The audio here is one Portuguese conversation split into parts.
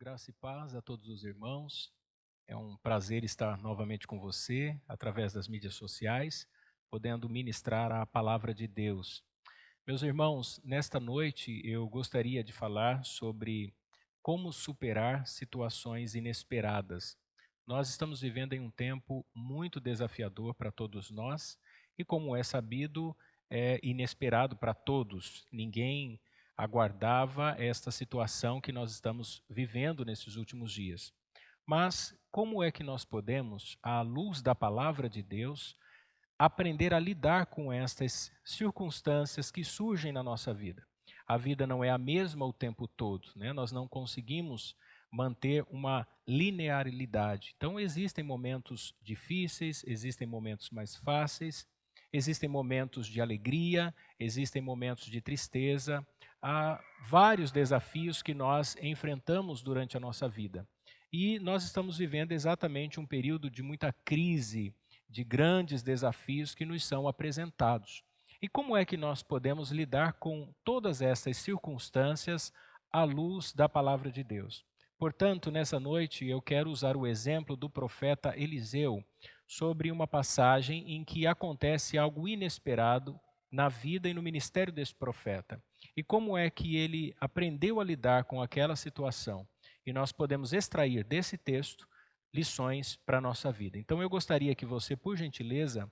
Graça e paz a todos os irmãos. É um prazer estar novamente com você, através das mídias sociais, podendo ministrar a palavra de Deus. Meus irmãos, nesta noite eu gostaria de falar sobre como superar situações inesperadas. Nós estamos vivendo em um tempo muito desafiador para todos nós e, como é sabido, é inesperado para todos. Ninguém aguardava esta situação que nós estamos vivendo nesses últimos dias. Mas como é que nós podemos, à luz da palavra de Deus, aprender a lidar com estas circunstâncias que surgem na nossa vida? A vida não é a mesma o tempo todo, né? Nós não conseguimos manter uma linearidade. Então, existem momentos difíceis, existem momentos mais fáceis, existem momentos de alegria, existem momentos de tristeza. Há vários desafios que nós enfrentamos durante a nossa vida. E nós estamos vivendo exatamente um período de muita crise, de grandes desafios que nos são apresentados. E como é que nós podemos lidar com todas essas circunstâncias à luz da palavra de Deus? Portanto, nessa noite eu quero usar o exemplo do profeta Eliseu sobre uma passagem em que acontece algo inesperado na vida e no ministério desse profeta. E como é que ele aprendeu a lidar com aquela situação? E nós podemos extrair desse texto lições para a nossa vida. Então eu gostaria que você, por gentileza,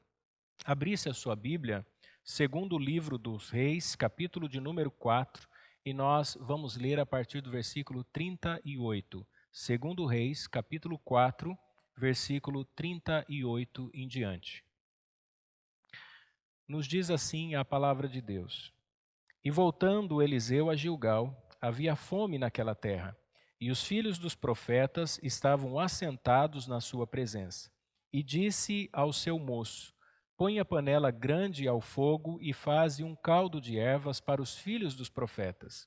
abrisse a sua Bíblia, segundo o livro dos Reis, capítulo de número 4, e nós vamos ler a partir do versículo 38. Segundo Reis, capítulo 4, versículo 38 em diante. Nos diz assim a palavra de Deus: E voltando Eliseu a Gilgal, havia fome naquela terra, e os filhos dos profetas estavam assentados na sua presença. E disse ao seu moço: Põe a panela grande ao fogo e faze um caldo de ervas para os filhos dos profetas.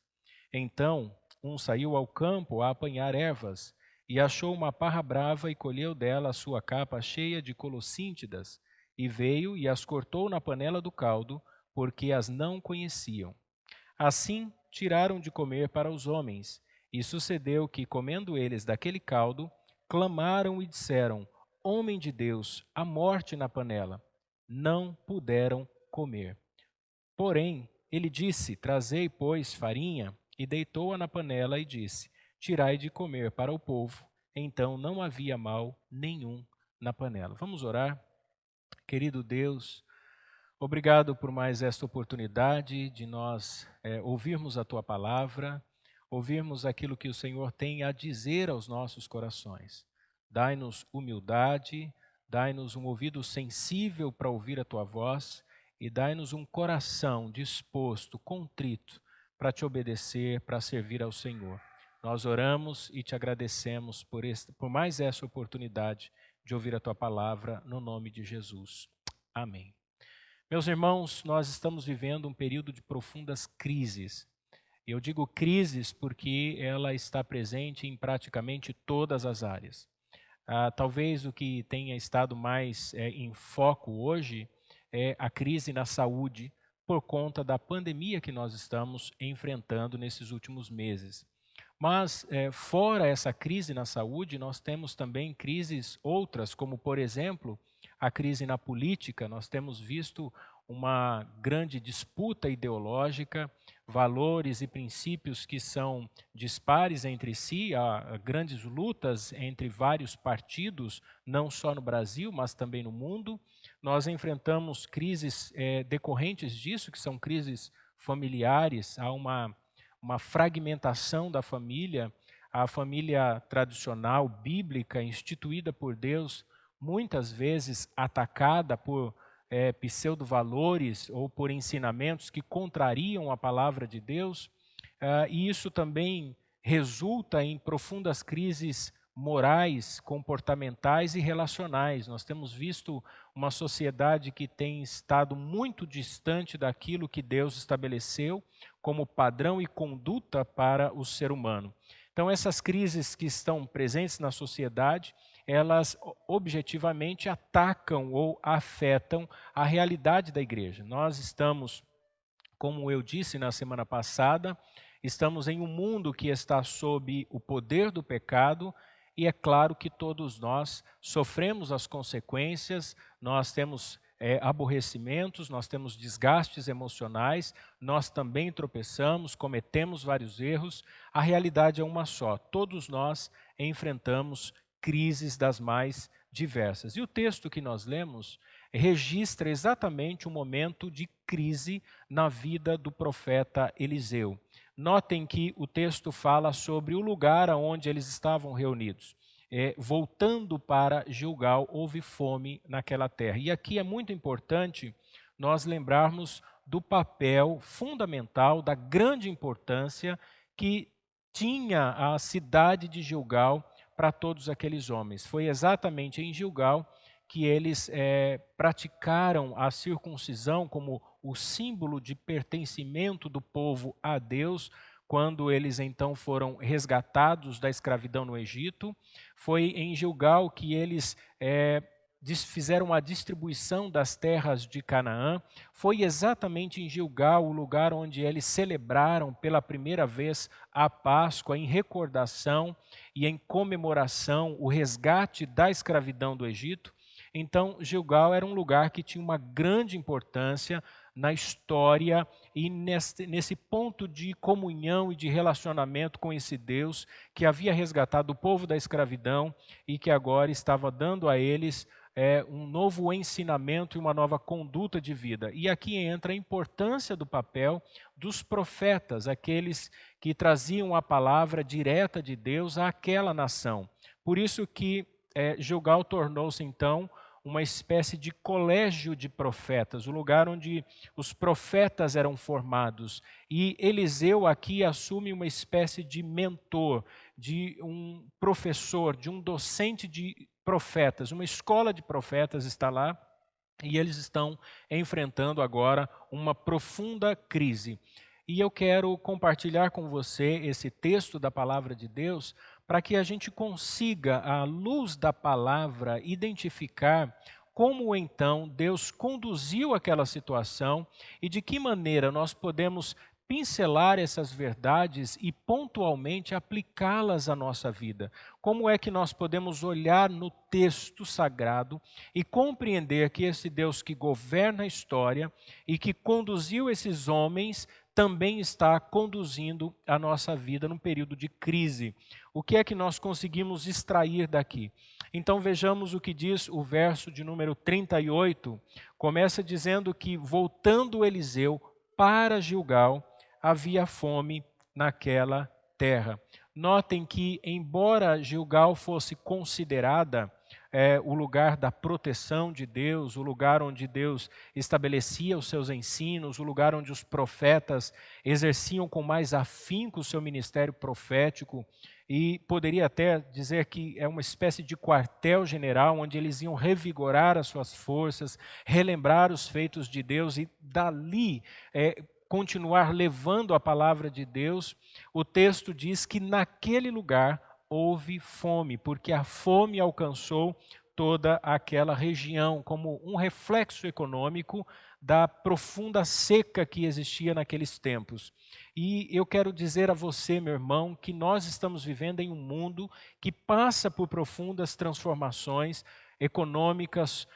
Então um saiu ao campo a apanhar ervas, e achou uma parra brava e colheu dela a sua capa cheia de colossíntidas, e veio e as cortou na panela do caldo, porque as não conheciam. Assim tiraram de comer para os homens, e sucedeu que, comendo eles daquele caldo, clamaram e disseram: Homem de Deus, a morte na panela. Não puderam comer. Porém, ele disse: Trazei, pois, farinha, e deitou-a na panela e disse: Tirai de comer para o povo. Então não havia mal nenhum na panela. Vamos orar? Querido Deus, obrigado por mais esta oportunidade de nós ouvirmos a Tua palavra, ouvirmos aquilo que o Senhor tem a dizer aos nossos corações. Dai-nos humildade, dai-nos um ouvido sensível para ouvir a Tua voz e dai-nos um coração disposto, contrito, para Te obedecer, para servir ao Senhor. Nós oramos e Te agradecemos por mais essa oportunidade de ouvir a Tua palavra, no nome de Jesus. Amém. Meus irmãos, nós estamos vivendo um período de profundas crises. Eu digo crises porque ela está presente em praticamente todas as áreas. Talvez o que tenha estado mais em foco hoje é a crise na saúde, por conta da pandemia que nós estamos enfrentando nesses últimos meses. Mas, fora essa crise na saúde, nós temos também crises outras, como, por exemplo, a crise na política. Nós temos visto uma grande disputa ideológica, valores e princípios que são dispares entre si, há grandes lutas entre vários partidos, não só no Brasil, mas também no mundo. Nós enfrentamos crises decorrentes disso, que são crises familiares, há uma fragmentação da família, a família tradicional, bíblica, instituída por Deus, muitas vezes atacada por pseudo-valores ou por ensinamentos que contrariam a palavra de Deus, e isso também resulta em profundas crises morais, comportamentais e relacionais. Nós temos visto uma sociedade que tem estado muito distante daquilo que Deus estabeleceu como padrão e conduta para o ser humano. Então, essas crises que estão presentes na sociedade, elas objetivamente atacam ou afetam a realidade da igreja. Nós estamos, como eu disse na semana passada, estamos em um mundo que está sob o poder do pecado, e é claro que todos nós sofremos as consequências, nós temos aborrecimentos, nós temos desgastes emocionais, nós também tropeçamos, cometemos vários erros. A realidade é uma só: todos nós enfrentamos crises das mais diversas. E o texto que nós lemos registra exatamente um momento de crise na vida do profeta Eliseu. Notem que o texto fala sobre o lugar onde eles estavam reunidos. Voltando para Gilgal, houve fome naquela terra. E aqui é muito importante nós lembrarmos do papel fundamental, da grande importância que tinha a cidade de Gilgal para todos aqueles homens. Foi exatamente em Gilgal que eles praticaram a circuncisão como o símbolo de pertencimento do povo a Deus, quando eles então foram resgatados da escravidão no Egito. Foi em Gilgal que eles fizeram a distribuição das terras de Canaã. Foi exatamente em Gilgal o lugar onde eles celebraram pela primeira vez a Páscoa, em recordação e em comemoração o resgate da escravidão do Egito. Então, Gilgal era um lugar que tinha uma grande importância na história e nesse ponto de comunhão e de relacionamento com esse Deus que havia resgatado o povo da escravidão e que agora estava dando a eles um novo ensinamento e uma nova conduta de vida. E aqui entra a importância do papel dos profetas, aqueles que traziam a palavra direta de Deus àquela nação. Por isso que Gilgal tornou-se então uma espécie de colégio de profetas, o lugar onde os profetas eram formados. E Eliseu aqui assume uma espécie de mentor, de um professor, de um docente de profetas. Uma escola de profetas está lá e eles estão enfrentando agora uma profunda crise. E eu quero compartilhar com você esse texto da palavra de Deus para que a gente consiga, à luz da palavra, identificar como então Deus conduziu aquela situação e de que maneira nós podemos pincelar essas verdades e pontualmente aplicá-las à nossa vida. Como é que nós podemos olhar no texto sagrado e compreender que esse Deus que governa a história e que conduziu esses homens também está conduzindo a nossa vida num período de crise. O que é que nós conseguimos extrair daqui? Então vejamos o que diz o verso de número 38. Começa dizendo que, voltando Eliseu para Gilgal, havia fome naquela terra. Notem que, embora Gilgal fosse considerada o lugar da proteção de Deus, o lugar onde Deus estabelecia os seus ensinos, o lugar onde os profetas exerciam com mais afinco o seu ministério profético, e poderia até dizer que é uma espécie de quartel-general onde eles iam revigorar as suas forças, relembrar os feitos de Deus e dali continuar levando a palavra de Deus. O texto diz que naquele lugar houve fome, porque a fome alcançou toda aquela região como um reflexo econômico da profunda seca que existia naqueles tempos. E eu quero dizer a você, meu irmão, que nós estamos vivendo em um mundo que passa por profundas transformações econômicas,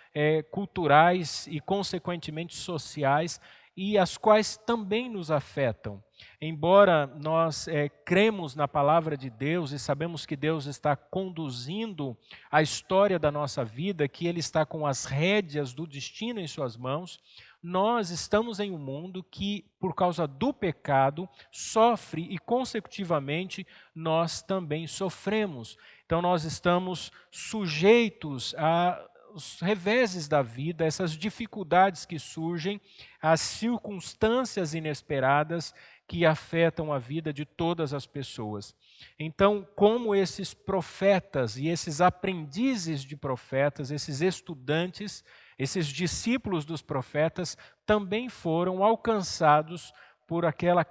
culturais e, consequentemente, sociais, e as quais também nos afetam. Embora nós cremos na palavra de Deus e sabemos que Deus está conduzindo a história da nossa vida, que Ele está com as rédeas do destino em suas mãos, nós estamos em um mundo que, por causa do pecado, sofre e, consecutivamente, nós também sofremos. Então, nós estamos sujeitos aos reveses da vida, essas dificuldades que surgem, as circunstâncias inesperadas que afetam a vida de todas as pessoas. Então, como esses profetas e esses aprendizes de profetas, esses estudantes, esses discípulos dos profetas, também foram alcançados por aquela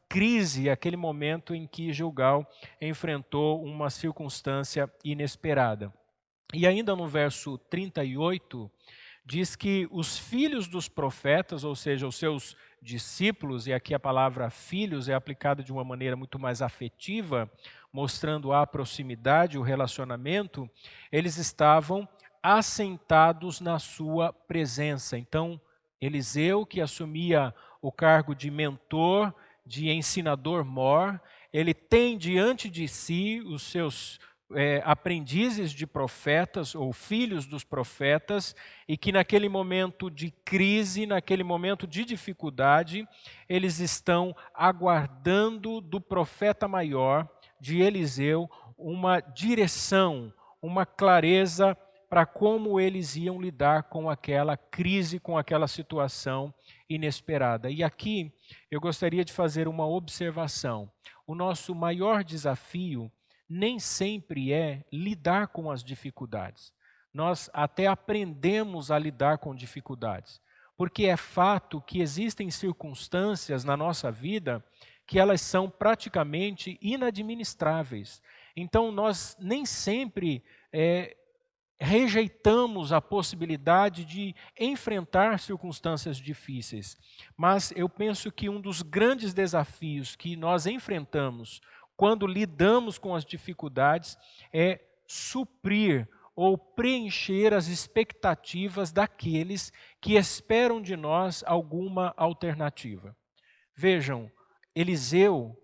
crise, aquele momento em que Gilgal enfrentou uma circunstância inesperada. E ainda no verso 38, diz que os filhos dos profetas, ou seja, os seus discípulos, e aqui a palavra filhos é aplicada de uma maneira muito mais afetiva, mostrando a proximidade, o relacionamento, eles estavam assentados na sua presença. Então, Eliseu, que assumia o cargo de mentor, de ensinador mor, ele tem diante de si os seus aprendizes de profetas ou filhos dos profetas, e que naquele momento de crise, naquele momento de dificuldade, eles estão aguardando do profeta maior, de Eliseu, uma direção, uma clareza para como eles iam lidar com aquela crise, com aquela situação inesperada. E aqui eu gostaria de fazer uma observação. O nosso maior desafio nem sempre é lidar com as dificuldades. Nós até aprendemos a lidar com dificuldades, porque é fato que existem circunstâncias na nossa vida que elas são praticamente inadministráveis. Então, nós nem sempre rejeitamos a possibilidade de enfrentar circunstâncias difíceis. Mas eu penso que um dos grandes desafios que nós enfrentamos quando lidamos com as dificuldades é suprir ou preencher as expectativas daqueles que esperam de nós alguma alternativa. Vejam, Eliseu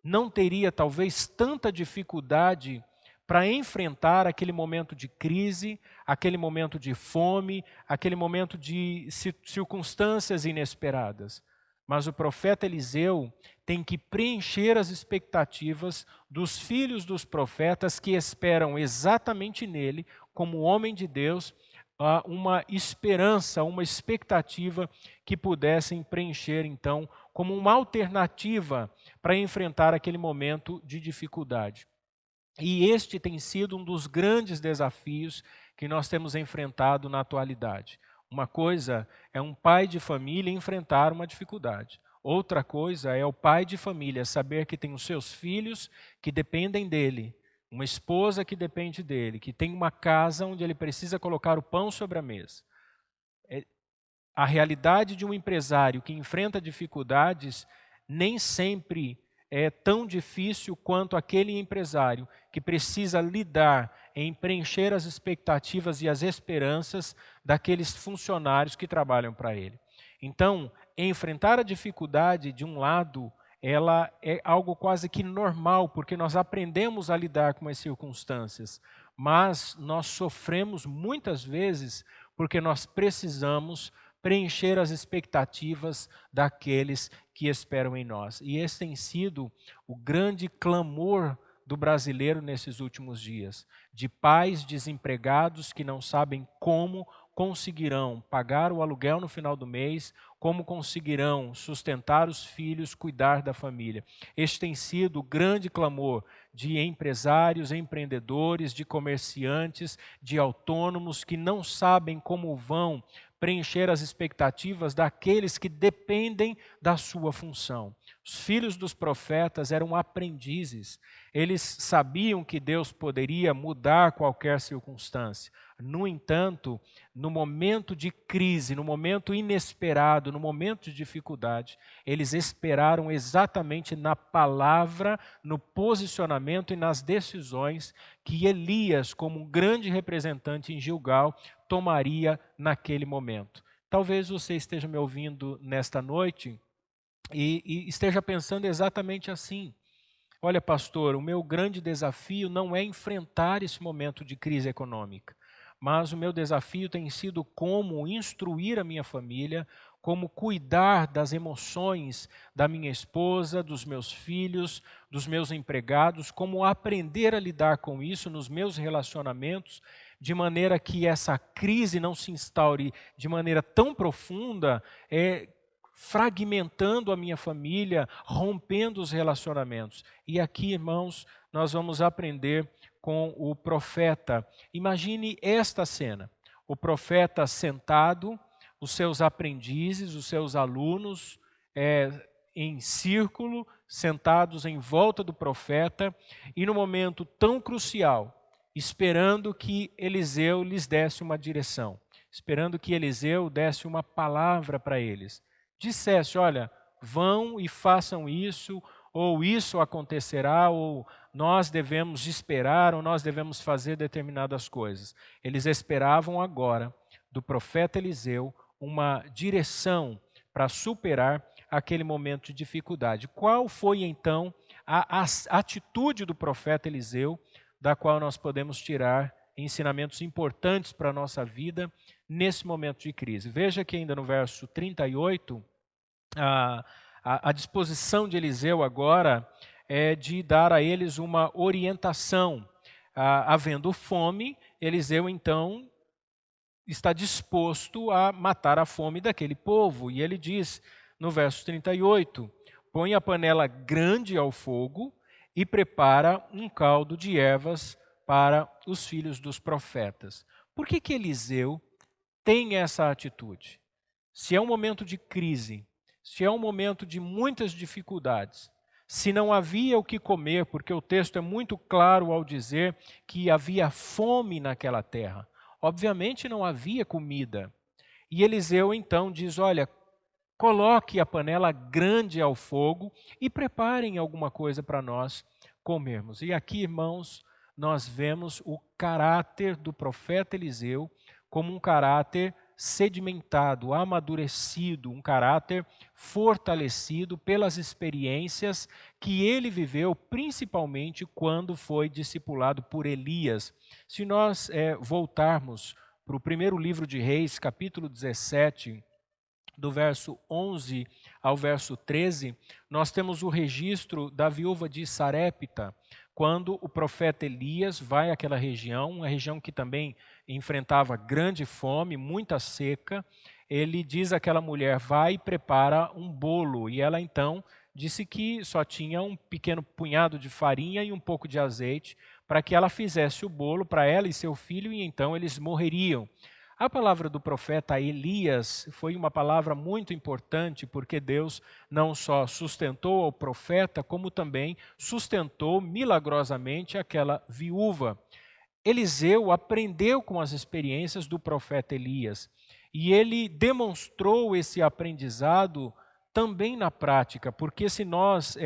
não teria talvez tanta dificuldade para enfrentar aquele momento de crise, aquele momento de fome, aquele momento de circunstâncias inesperadas. Mas o profeta Eliseu tem que preencher as expectativas dos filhos dos profetas que esperam exatamente nele, como homem de Deus, uma esperança, uma expectativa que pudessem preencher, então, como uma alternativa para enfrentar aquele momento de dificuldade. E este tem sido um dos grandes desafios que nós temos enfrentado na atualidade. Uma coisa é um pai de família enfrentar uma dificuldade. Outra coisa é o pai de família saber que tem os seus filhos que dependem dele, uma esposa que depende dele, que tem uma casa onde ele precisa colocar o pão sobre a mesa. A realidade de um empresário que enfrenta dificuldades nem sempre é tão difícil quanto aquele empresário que precisa lidar em preencher as expectativas e as esperanças daqueles funcionários que trabalham para ele. Então, enfrentar a dificuldade, de um lado, ela é algo quase que normal, porque nós aprendemos a lidar com as circunstâncias, mas nós sofremos muitas vezes porque nós precisamos preencher as expectativas daqueles que esperam em nós. E esse tem sido o grande clamor do brasileiro nesses últimos dias, de pais desempregados que não sabem como conseguirão pagar o aluguel no final do mês, como conseguirão sustentar os filhos, cuidar da família. Este tem sido o grande clamor de empresários, empreendedores, de comerciantes, de autônomos que não sabem como vão preencher as expectativas daqueles que dependem da sua função. Os filhos dos profetas eram aprendizes. Eles sabiam que Deus poderia mudar qualquer circunstância. No entanto, no momento de crise, no momento inesperado, no momento de dificuldade, eles esperaram exatamente na palavra, no posicionamento e nas decisões que Elias, como um grande representante em Gilgal, tomaria naquele momento. Talvez você esteja me ouvindo nesta noite e esteja pensando exatamente assim. Olha, pastor, o meu grande desafio não é enfrentar esse momento de crise econômica, mas o meu desafio tem sido como instruir a minha família, como cuidar das emoções da minha esposa, dos meus filhos, dos meus empregados, como aprender a lidar com isso nos meus relacionamentos, de maneira que essa crise não se instaure de maneira tão profunda, fragmentando a minha família, rompendo os relacionamentos. E aqui, irmãos, nós vamos aprender com o profeta. Imagine esta cena: o profeta sentado, os seus aprendizes, os seus alunos em círculo, sentados em volta do profeta, e no momento tão crucial, esperando que Eliseu lhes desse uma direção, esperando que Eliseu desse uma palavra para eles. Dissesse, olha, vão e façam isso, ou isso acontecerá, ou nós devemos esperar, ou nós devemos fazer determinadas coisas. Eles esperavam agora do profeta Eliseu uma direção para superar aquele momento de dificuldade. Qual foi então a atitude do profeta Eliseu, da qual nós podemos tirar ensinamentos importantes para a nossa vida nesse momento de crise? Veja que ainda no verso 38, a disposição de Eliseu agora é de dar a eles uma orientação. Havendo fome, Eliseu então está disposto a matar a fome daquele povo. E ele diz no verso 38, põe a panela grande ao fogo e prepara um caldo de ervas para os filhos dos profetas. Por que Eliseu tem essa atitude? Se é um momento de crise, se é um momento de muitas dificuldades, se não havia o que comer, porque o texto é muito claro ao dizer que havia fome naquela terra, obviamente não havia comida. E Eliseu então diz, olha, coloque a panela grande ao fogo e preparem alguma coisa para nós comermos. E aqui, irmãos, nós vemos o caráter do profeta Eliseu como um caráter sedimentado, amadurecido, um caráter fortalecido pelas experiências que ele viveu, principalmente quando foi discipulado por Elias. Se nós voltarmos para o primeiro livro de Reis, capítulo 17, do verso 11 ao verso 13, nós temos o registro da viúva de Sarepta, quando o profeta Elias vai àquela região, uma região que também enfrentava grande fome, muita seca. Ele diz àquela mulher, vai e prepara um bolo. E ela então disse que só tinha um pequeno punhado de farinha e um pouco de azeite para que ela fizesse o bolo para ela e seu filho, e então eles morreriam. A palavra do profeta Elias foi uma palavra muito importante, porque Deus não só sustentou ao profeta, como também sustentou milagrosamente aquela viúva. Eliseu aprendeu com as experiências do profeta Elias, e ele demonstrou esse aprendizado também na prática, porque se nós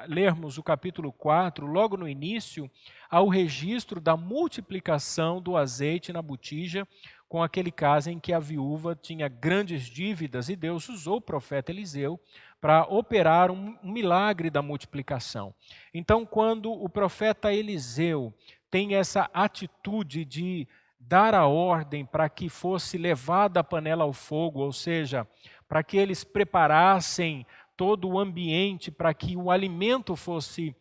lermos o capítulo 4, logo no início, há o registro da multiplicação do azeite na botija, com aquele caso em que a viúva tinha grandes dívidas e Deus usou o profeta Eliseu para operar um milagre da multiplicação. Então, quando o profeta Eliseu tem essa atitude de dar a ordem para que fosse levada a panela ao fogo, ou seja, para que eles preparassem todo o ambiente para que o alimento fosse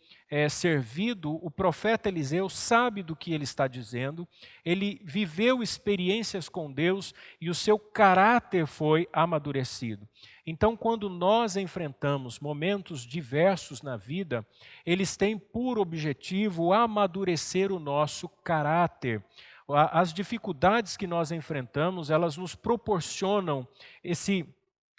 servido, o profeta Eliseu sabe do que ele está dizendo, ele viveu experiências com Deus e o seu caráter foi amadurecido. Então, quando nós enfrentamos momentos diversos na vida, eles têm por objetivo amadurecer o nosso caráter. As dificuldades que nós enfrentamos, elas nos proporcionam esse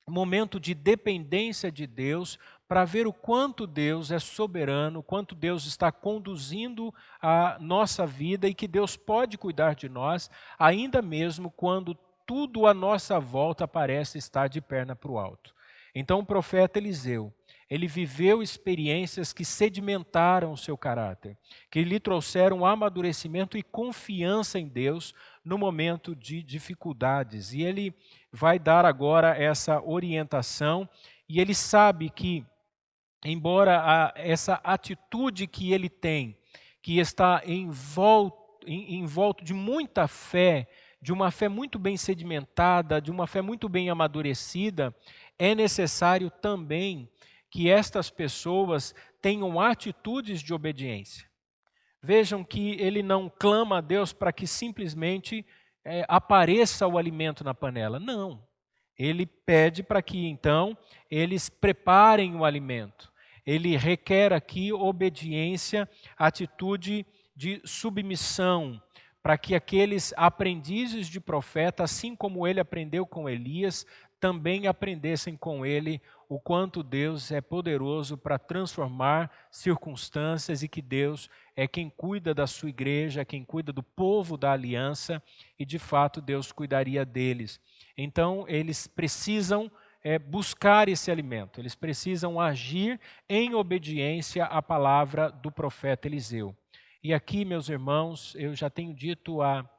momento de dependência de Deus, para ver o quanto Deus é soberano, o quanto Deus está conduzindo a nossa vida e que Deus pode cuidar de nós, ainda mesmo quando tudo à nossa volta parece estar de perna para o alto. Então o profeta Eliseu, ele viveu experiências que sedimentaram o seu caráter, que lhe trouxeram amadurecimento e confiança em Deus no momento de dificuldades. E ele vai dar agora essa orientação, e ele sabe que, embora essa atitude que ele tem, que está em volta de muita fé, de uma fé muito bem sedimentada, de uma fé muito bem amadurecida, é necessário também que estas pessoas tenham atitudes de obediência. Vejam que ele não clama a Deus para que simplesmente apareça o alimento na panela. Não. Ele pede para que então eles preparem o alimento. Ele requer aqui obediência, atitude de submissão, para que aqueles aprendizes de profeta, assim como ele aprendeu com Elias, também aprendessem com ele o quanto Deus é poderoso para transformar circunstâncias e que Deus é quem cuida da sua igreja, quem cuida do povo da aliança e de fato Deus cuidaria deles. Então eles precisam buscar esse alimento, eles precisam agir em obediência à palavra do profeta Eliseu. E aqui, meus irmãos, eu já tenho dito há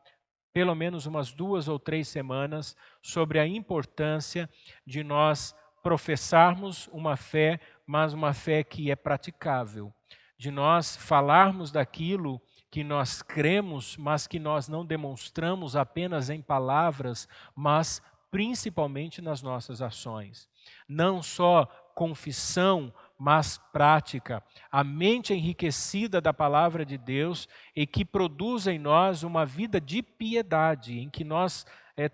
pelo menos umas 2 ou 3 semanas sobre a importância de nós professarmos uma fé, mas uma fé que é praticável, de nós falarmos daquilo que nós cremos, mas que nós não demonstramos apenas em palavras, mas principalmente nas nossas ações. Não só confissão, mas prática. A mente enriquecida da palavra de Deus e que produz em nós uma vida de piedade, em que nós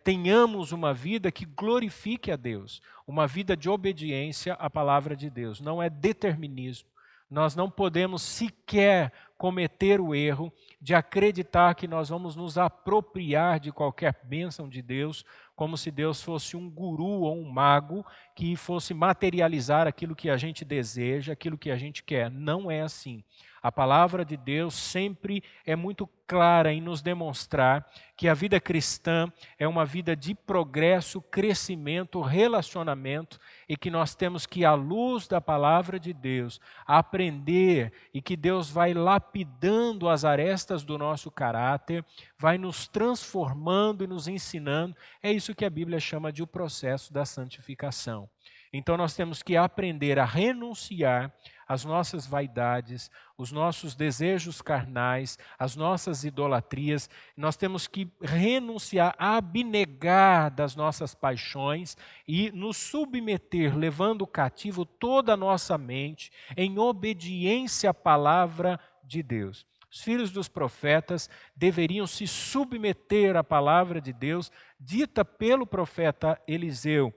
tenhamos uma vida que glorifique a Deus, uma vida de obediência à palavra de Deus. Não é determinismo. Nós não podemos sequer cometer o erro de acreditar que nós vamos nos apropriar de qualquer bênção de Deus, como se Deus fosse um guru ou um mago que fosse materializar aquilo que a gente deseja, aquilo que a gente quer. Não é assim. A palavra de Deus sempre é muito clara em nos demonstrar que a vida cristã é uma vida de progresso, crescimento, relacionamento e que nós temos que, à luz da palavra de Deus, aprender e que Deus vai lapidando as arestas do nosso caráter, vai nos transformando e nos ensinando. É isso que a Bíblia chama de o processo da santificação. Então nós temos que aprender a renunciar às nossas vaidades, os nossos desejos carnais, as nossas idolatrias. Nós temos que renunciar, abnegar das nossas paixões e nos submeter, levando cativo toda a nossa mente em obediência à palavra de Deus. Os filhos dos profetas deveriam se submeter à palavra de Deus dita pelo profeta Eliseu.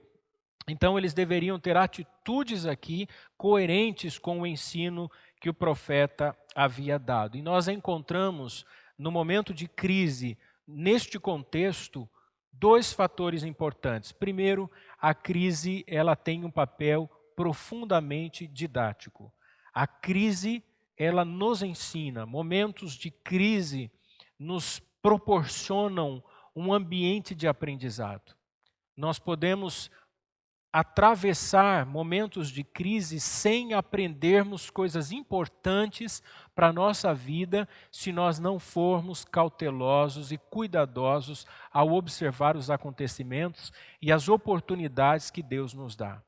Então, eles deveriam ter atitudes aqui coerentes com o ensino que o profeta havia dado. E nós encontramos, no momento de crise, neste contexto, 2 fatores importantes. Primeiro, a crise ela tem um papel profundamente didático. A crise ela nos ensina, momentos de crise nos proporcionam um ambiente de aprendizado. Nós podemos atravessar momentos de crise sem aprendermos coisas importantes para a nossa vida se nós não formos cautelosos e cuidadosos ao observar os acontecimentos e as oportunidades que Deus nos dá.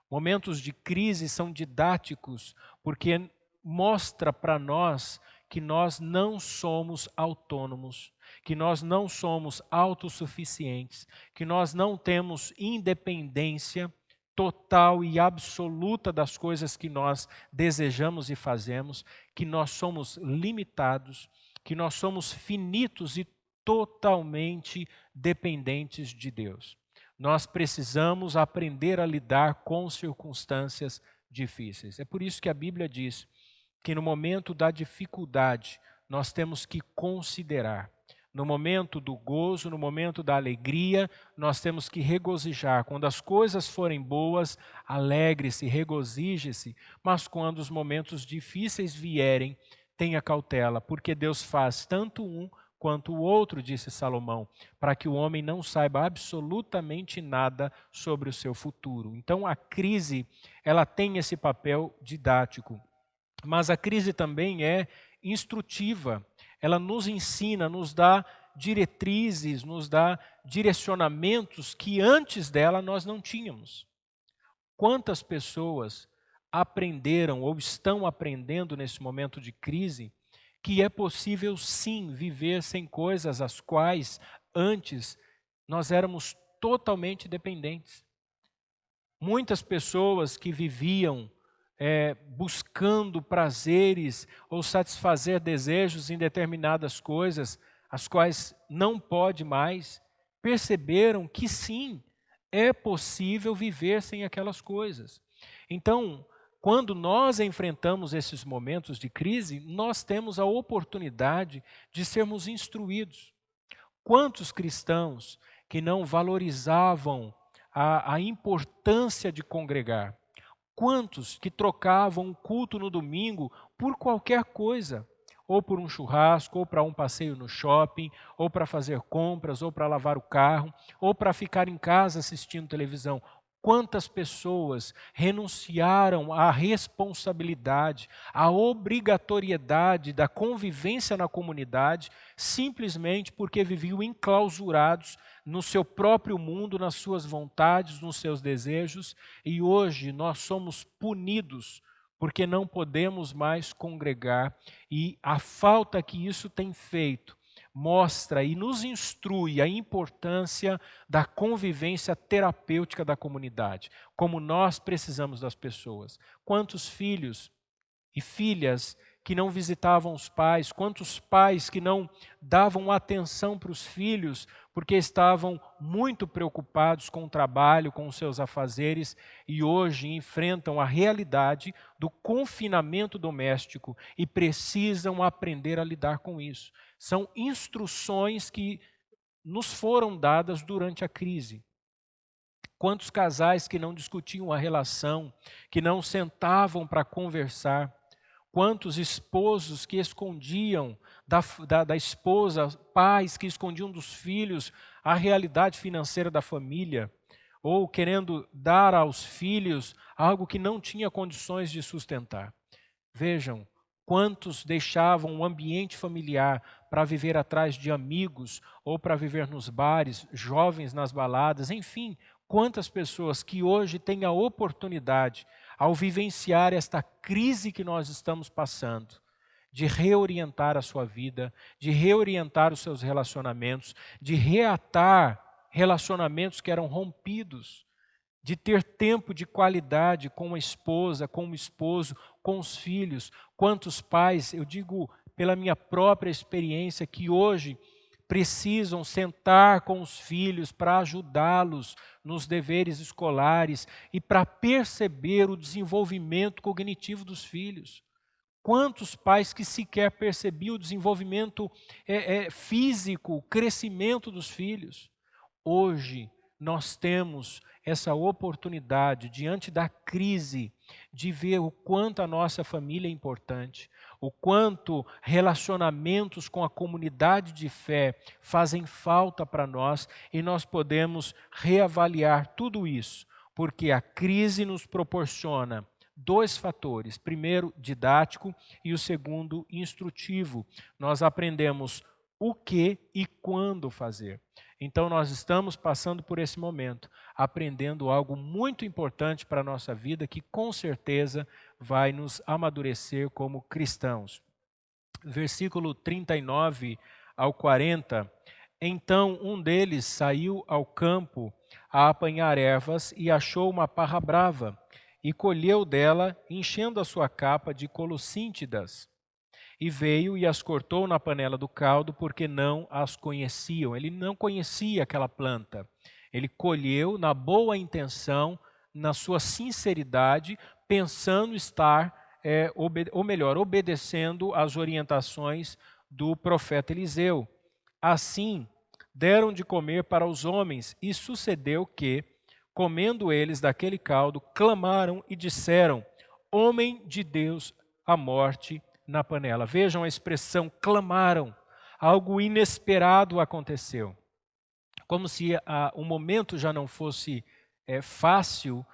Momentos de crise são didáticos porque mostra para nós que nós não somos autônomos, que nós não somos autossuficientes, que nós não temos independência total e absoluta das coisas que nós desejamos e fazemos, que nós somos limitados, que nós somos finitos e totalmente dependentes de Deus. Nós precisamos aprender a lidar com circunstâncias difíceis. É por isso que a Bíblia diz que no momento da dificuldade nós temos que considerar. No momento do gozo, no momento da alegria, nós temos que regozijar. Quando as coisas forem boas, alegre-se, regozije-se. Mas quando os momentos difíceis vierem, tenha cautela, porque Deus faz tanto um quanto o outro, disse Salomão, para que o homem não saiba absolutamente nada sobre o seu futuro. Então a crise, ela tem esse papel didático. Mas a crise também é instrutiva, ela nos ensina, nos dá diretrizes, nos dá direcionamentos que antes dela nós não tínhamos. Quantas pessoas aprenderam ou estão aprendendo nesse momento de crise que é possível sim viver sem coisas às quais antes nós éramos totalmente dependentes. Muitas pessoas que viviam buscando prazeres ou satisfazer desejos em determinadas coisas, as quais não pode mais, perceberam que sim, é possível viver sem aquelas coisas. Então, quando nós enfrentamos esses momentos de crise, nós temos a oportunidade de sermos instruídos. Quantos cristãos que não valorizavam a importância de congregar. Quantos que trocavam o culto no domingo por qualquer coisa, ou por um churrasco, ou para um passeio no shopping, ou para fazer compras, ou para lavar o carro, ou para ficar em casa assistindo televisão. Quantas pessoas renunciaram à responsabilidade, à obrigatoriedade da convivência na comunidade, simplesmente porque viviam enclausurados no seu próprio mundo, nas suas vontades, nos seus desejos, e hoje nós somos punidos porque não podemos mais congregar, e a falta que isso tem feito mostra e nos instrui a importância da convivência terapêutica da comunidade, como nós precisamos das pessoas. Quantos filhos e filhas que não visitavam os pais, quantos pais que não davam atenção para os filhos porque estavam muito preocupados com o trabalho, com os seus afazeres e hoje enfrentam a realidade do confinamento doméstico e precisam aprender a lidar com isso. São instruções que nos foram dadas durante a crise. Quantos casais que não discutiam a relação, que não sentavam para conversar, quantos esposos que escondiam da esposa, pais que escondiam dos filhos a realidade financeira da família, ou querendo dar aos filhos algo que não tinha condições de sustentar. Vejam, quantos deixavam o ambiente familiar para viver atrás de amigos, ou para viver nos bares, jovens nas baladas, enfim, quantas pessoas que hoje têm a oportunidade, ao vivenciar esta crise que nós estamos passando, de reorientar a sua vida, de reorientar os seus relacionamentos, de reatar relacionamentos que eram rompidos, de ter tempo de qualidade com a esposa, com o esposo, com os filhos. Quantos pais, eu digo pela minha própria experiência, que hoje precisam sentar com os filhos para ajudá-los nos deveres escolares e para perceber o desenvolvimento cognitivo dos filhos. Quantos pais que sequer percebiam o desenvolvimento físico, o crescimento dos filhos. Hoje nós temos essa oportunidade, diante da crise, de ver o quanto a nossa família é importante, o quanto relacionamentos com a comunidade de fé fazem falta para nós, e nós podemos reavaliar tudo isso, porque a crise nos proporciona dois fatores: primeiro, didático, e o segundo, instrutivo. Nós aprendemos o que e quando fazer. Então nós estamos passando por esse momento, aprendendo algo muito importante para a nossa vida, que com certeza vai nos amadurecer como cristãos. Versículo 39 ao 40, então um deles saiu ao campo a apanhar ervas e achou uma parra brava, e colheu dela, enchendo a sua capa de colossíntidas. E veio e as cortou na panela do caldo, porque não as conheciam. Ele não conhecia aquela planta. Ele colheu na boa intenção, na sua sinceridade, pensando estar, obedecendo às orientações do profeta Eliseu. Assim, deram de comer para os homens, e sucedeu que, comendo eles daquele caldo, clamaram e disseram: homem de Deus, a morte na panela. Vejam a expressão clamaram. Algo inesperado aconteceu. Como se o momento já não fosse fácil,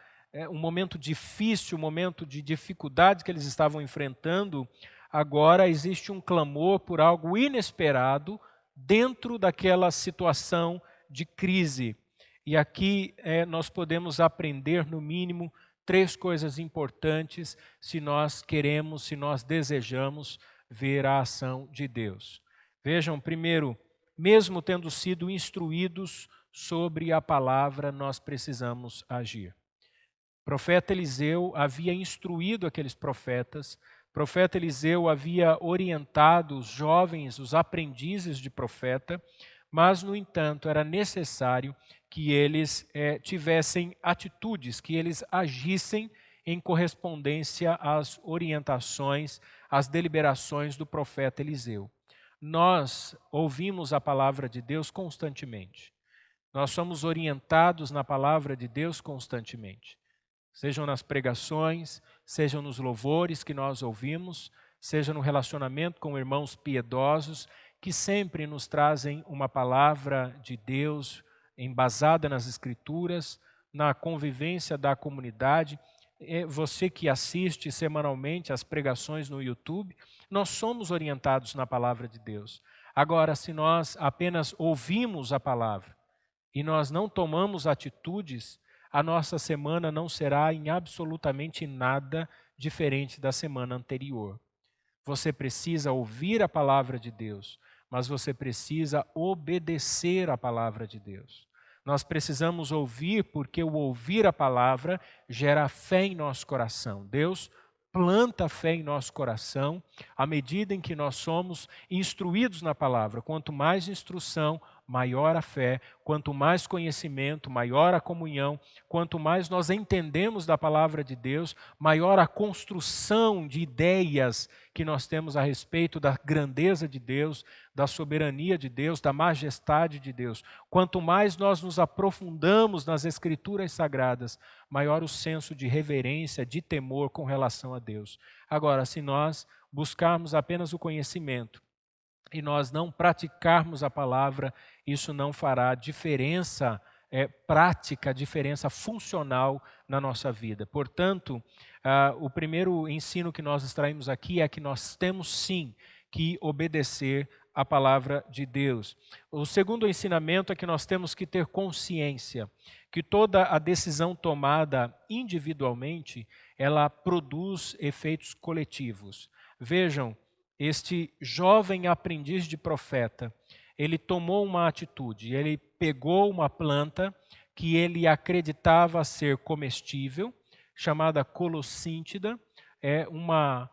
um momento difícil, um momento de dificuldade que eles estavam enfrentando, agora existe um clamor por algo inesperado dentro daquela situação de crise. E aqui nós podemos aprender, no mínimo, 3 coisas importantes se nós queremos, se nós desejamos ver a ação de Deus. Vejam, primeiro, mesmo tendo sido instruídos sobre a palavra, nós precisamos agir. O profeta Eliseu havia instruído aqueles profetas, o profeta Eliseu havia orientado os jovens, os aprendizes de profeta, mas, no entanto, era necessário que eles tivessem atitudes, que eles agissem em correspondência às orientações, às deliberações do profeta Eliseu. Nós ouvimos a palavra de Deus constantemente. Nós somos orientados na palavra de Deus constantemente. Sejam nas pregações, sejam nos louvores que nós ouvimos, seja no relacionamento com irmãos piedosos, que sempre nos trazem uma palavra de Deus embasada nas Escrituras, na convivência da comunidade. Você que assiste semanalmente as pregações no YouTube, nós somos orientados na palavra de Deus. Agora, se nós apenas ouvimos a palavra e nós não tomamos atitudes, a nossa semana não será em absolutamente nada diferente da semana anterior. Você precisa ouvir a palavra de Deus, mas você precisa obedecer a palavra de Deus. Nós precisamos ouvir porque o ouvir a palavra gera fé em nosso coração. Deus planta fé em nosso coração à medida em que nós somos instruídos na palavra. Quanto mais instrução, maior a fé. Quanto mais conhecimento, maior a comunhão. Quanto mais nós entendemos da palavra de Deus, maior a construção de ideias que nós temos a respeito da grandeza de Deus, da soberania de Deus, da majestade de Deus. Quanto mais nós nos aprofundamos nas Escrituras Sagradas, maior o senso de reverência, de temor com relação a Deus. Agora, se nós buscarmos apenas o conhecimento e nós não praticarmos a palavra, isso não fará diferença prática, diferença funcional na nossa vida. Portanto, o primeiro ensino que nós extraímos aqui é que nós temos sim que obedecer a palavra de Deus. O segundo ensinamento é que nós temos que ter consciência que toda a decisão tomada individualmente, ela produz efeitos coletivos. Vejam, este jovem aprendiz de profeta, ele tomou uma atitude, ele pegou uma planta que ele acreditava ser comestível, chamada colossíntida, é uma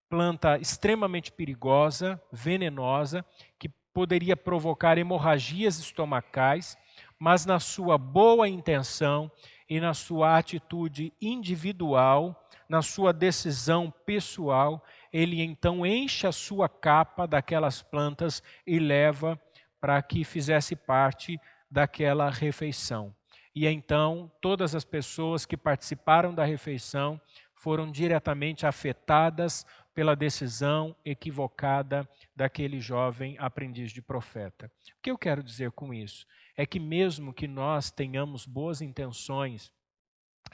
planta extremamente perigosa, venenosa, que poderia provocar hemorragias estomacais, mas na sua boa intenção e na sua atitude individual, na sua decisão pessoal, ele então enche a sua capa daquelas plantas e leva para que fizesse parte daquela refeição. E então todas as pessoas que participaram da refeição foram diretamente afetadas pela decisão equivocada daquele jovem aprendiz de profeta. O que eu quero dizer com isso? É que mesmo que nós tenhamos boas intenções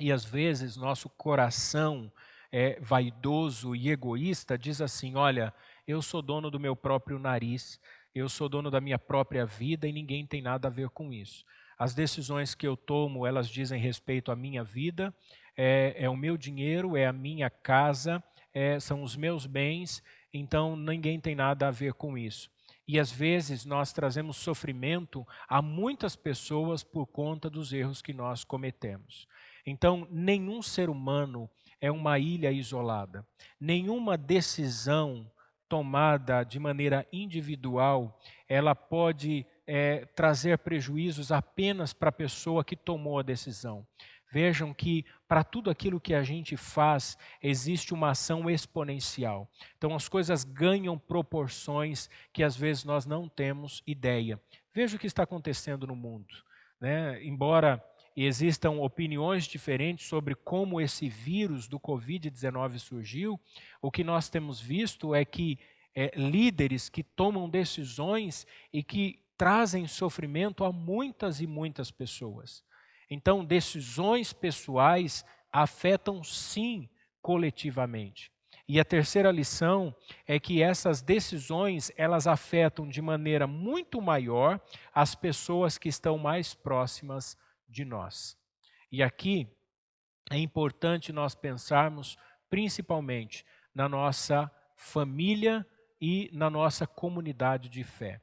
e às vezes nosso coração vaidoso e egoísta diz assim, olha, eu sou dono do meu próprio nariz, eu sou dono da minha própria vida e ninguém tem nada a ver com isso. As decisões que eu tomo, elas dizem respeito à minha vida, é o meu dinheiro, é a minha casa, são os meus bens, então ninguém tem nada a ver com isso. E às vezes nós trazemos sofrimento a muitas pessoas por conta dos erros que nós cometemos. Então, nenhum ser humano é uma ilha isolada. Nenhuma decisão tomada de maneira individual, ela pode trazer prejuízos apenas para a pessoa que tomou a decisão. Vejam que para tudo aquilo que a gente faz, existe uma ação exponencial. Então as coisas ganham proporções que às vezes nós não temos ideia. Veja o que está acontecendo no mundo, né? Embora existam opiniões diferentes sobre como esse vírus do Covid-19 surgiu, o que nós temos visto é que líderes que tomam decisões e que trazem sofrimento a muitas e muitas pessoas. Então, decisões pessoais afetam sim coletivamente. E a terceira lição é que essas decisões, elas afetam de maneira muito maior as pessoas que estão mais próximas de nós. E aqui é importante nós pensarmos principalmente na nossa família e na nossa comunidade de fé.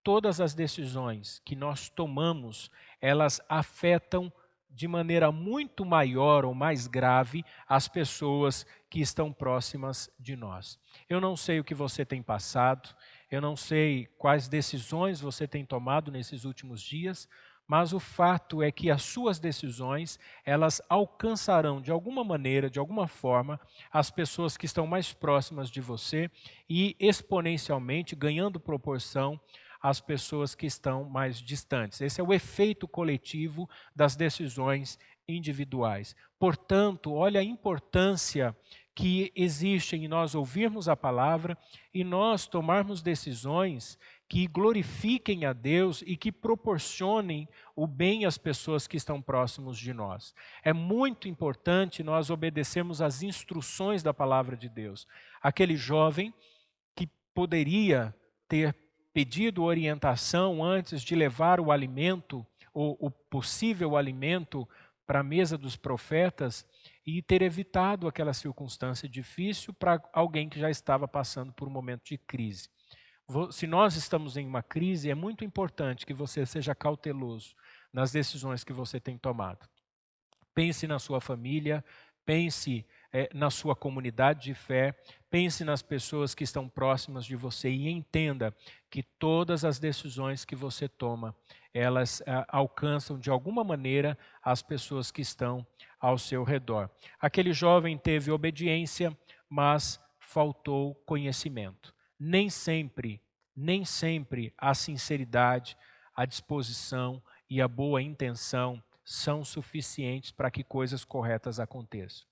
Todas as decisões que nós tomamos, elas afetam de maneira muito maior ou mais grave as pessoas que estão próximas de nós. Eu não sei o que você tem passado, eu não sei quais decisões você tem tomado nesses últimos dias, mas o fato é que as suas decisões, elas alcançarão de alguma maneira, de alguma forma, as pessoas que estão mais próximas de você e exponencialmente, ganhando proporção, as pessoas que estão mais distantes. Esse é o efeito coletivo das decisões individuais. Portanto, olha a importância que existe em nós ouvirmos a palavra e nós tomarmos decisões que glorifiquem a Deus e que proporcionem o bem às pessoas que estão próximos de nós. É muito importante nós obedecermos às instruções da palavra de Deus. Aquele jovem que poderia ter pedido orientação antes de levar o alimento, ou o possível alimento, para a mesa dos profetas e ter evitado aquela circunstância difícil para alguém que já estava passando por um momento de crise. Se nós estamos em uma crise, é muito importante que você seja cauteloso nas decisões que você tem tomado. Pense na sua família, pense na sua comunidade de fé, pense nas pessoas que estão próximas de você e entenda que todas as decisões que você toma, elas alcançam de alguma maneira as pessoas que estão ao seu redor. Aquele jovem teve obediência, mas faltou conhecimento. Nem sempre a sinceridade, a disposição e a boa intenção são suficientes para que coisas corretas aconteçam.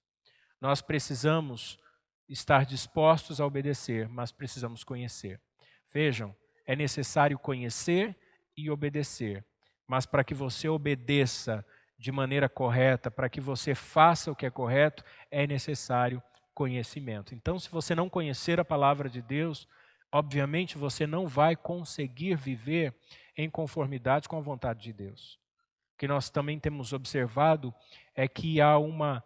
Nós precisamos estar dispostos a obedecer, mas precisamos conhecer. Vejam, é necessário conhecer e obedecer, mas para que você obedeça de maneira correta, para que você faça o que é correto, é necessário conhecimento. Então, se você não conhecer a palavra de Deus, obviamente você não vai conseguir viver em conformidade com a vontade de Deus. O que nós também temos observado é que há uma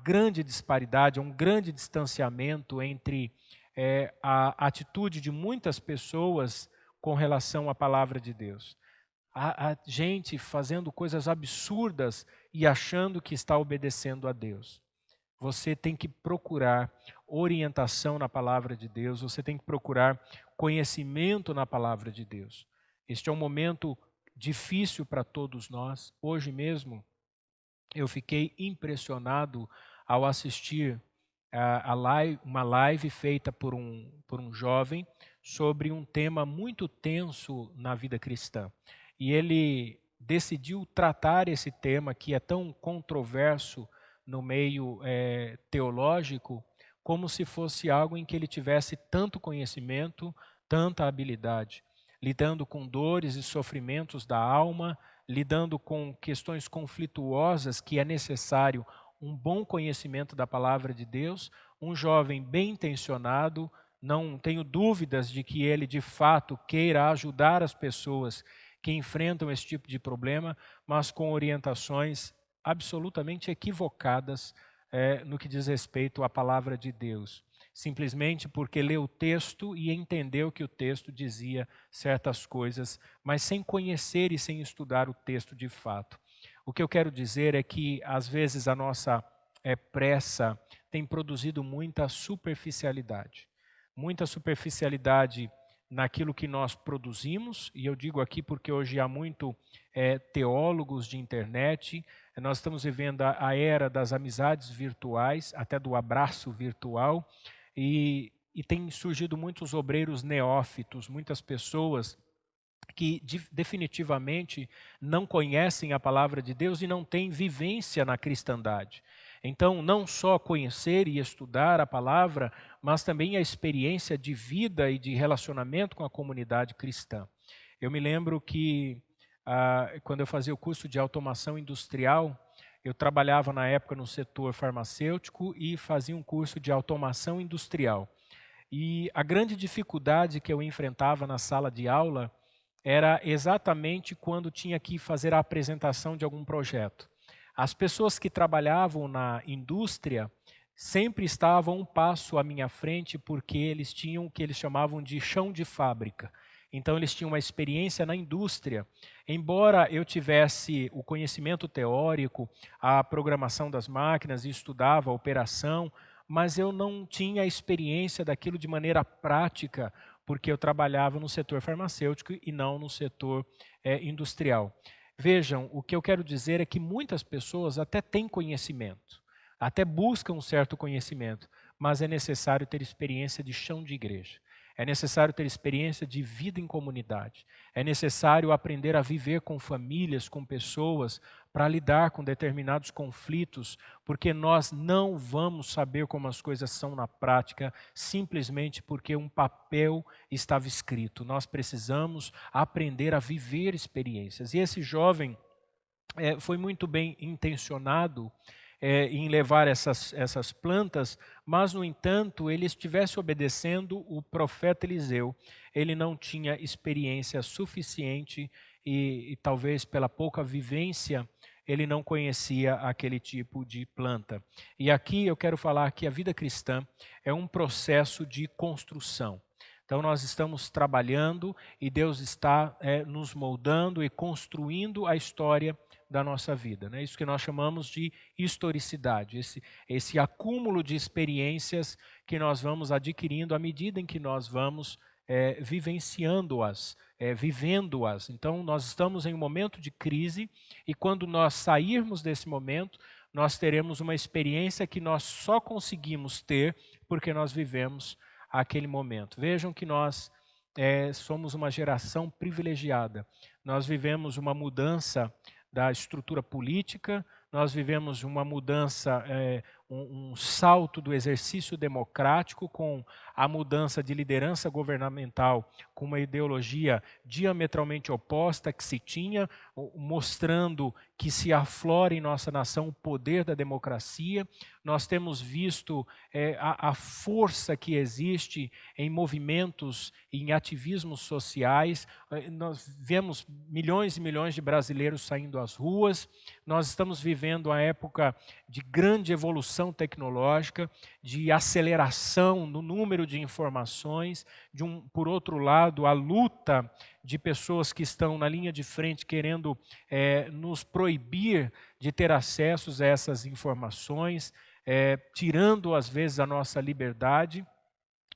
grande disparidade, um grande distanciamento entre a atitude de muitas pessoas com relação à palavra de Deus. Há gente fazendo coisas absurdas e achando que está obedecendo a Deus. Você tem que procurar orientação na palavra de Deus, você tem que procurar conhecimento na palavra de Deus. Este é um momento difícil para todos nós. Hoje mesmo eu fiquei impressionado ao assistir uma live feita por um jovem sobre um tema muito tenso na vida cristã. E ele decidiu tratar esse tema que é tão controverso no meio teológico, como se fosse algo em que ele tivesse tanto conhecimento, tanta habilidade, lidando com dores e sofrimentos da alma, lidando com questões conflituosas que é necessário um bom conhecimento da palavra de Deus, um jovem bem intencionado, não tenho dúvidas de que ele de fato queira ajudar as pessoas que enfrentam esse tipo de problema, mas com orientações absolutamente equivocadas no que diz respeito à palavra de Deus. Simplesmente porque leu o texto e entendeu que o texto dizia certas coisas, mas sem conhecer e sem estudar o texto de fato. O que eu quero dizer é que, às vezes, a nossa pressa tem produzido muita superficialidade. Muita superficialidade naquilo que nós produzimos, e eu digo aqui porque hoje há muito teólogos de internet, nós estamos vivendo a era das amizades virtuais, até do abraço virtual, e tem surgido muitos obreiros neófitos, muitas pessoas que definitivamente não conhecem a palavra de Deus e não têm vivência na cristandade. Então, não só conhecer e estudar a palavra, mas também a experiência de vida e de relacionamento com a comunidade cristã. Eu me lembro que, quando eu fazia o curso de automação industrial, eu trabalhava na época no setor farmacêutico e fazia um curso de automação industrial. E a grande dificuldade que eu enfrentava na sala de aula era exatamente quando tinha que fazer a apresentação de algum projeto. As pessoas que trabalhavam na indústria sempre estavam um passo à minha frente porque eles tinham o que eles chamavam de chão de fábrica. Então eles tinham uma experiência na indústria. Embora eu tivesse o conhecimento teórico, a programação das máquinas e estudava a operação, mas eu não tinha a experiência daquilo de maneira prática, porque eu trabalhava no setor farmacêutico e não no setor industrial. Vejam, o que eu quero dizer é que muitas pessoas até têm conhecimento, até buscam um certo conhecimento, mas é necessário ter experiência de chão de igreja. é necessário ter experiência de vida em comunidade, é necessário aprender a viver com famílias, com pessoas, para lidar com determinados conflitos, porque nós não vamos saber como as coisas são na prática, simplesmente porque um papel estava escrito. Nós precisamos aprender a viver experiências. E esse jovem foi muito bem intencionado em levar essas plantas, mas, no entanto, ele estivesse obedecendo o profeta Eliseu. Ele não tinha experiência suficiente e talvez pela pouca vivência, ele não conhecia aquele tipo de planta. E aqui eu quero falar que a vida cristã é um processo de construção. Então nós estamos trabalhando e Deus está nos moldando e construindo a história da nossa vida. Né? Isso que nós chamamos de historicidade, esse acúmulo de experiências que nós vamos adquirindo à medida em que nós vamos vivenciando-as, vivendo-as. Então nós estamos em um momento de crise e quando nós sairmos desse momento, nós teremos uma experiência que nós só conseguimos ter porque nós vivemos aquele momento. Vejam que nós somos uma geração privilegiada. Nós vivemos uma mudança da estrutura política, nós vivemos uma mudança, um salto do exercício democrático com a mudança de liderança governamental com uma ideologia diametralmente oposta que se tinha, mostrando que se aflora em nossa nação o poder da democracia. Nós temos visto a força que existe em movimentos, em ativismos sociais. Nós vemos milhões e milhões de brasileiros saindo às ruas. Nós estamos vivendo uma época de grande evolução tecnológica, de aceleração no número de informações, por outro lado, a luta de pessoas que estão na linha de frente querendo nos proibir de ter acessos a essas informações, tirando às vezes a nossa liberdade.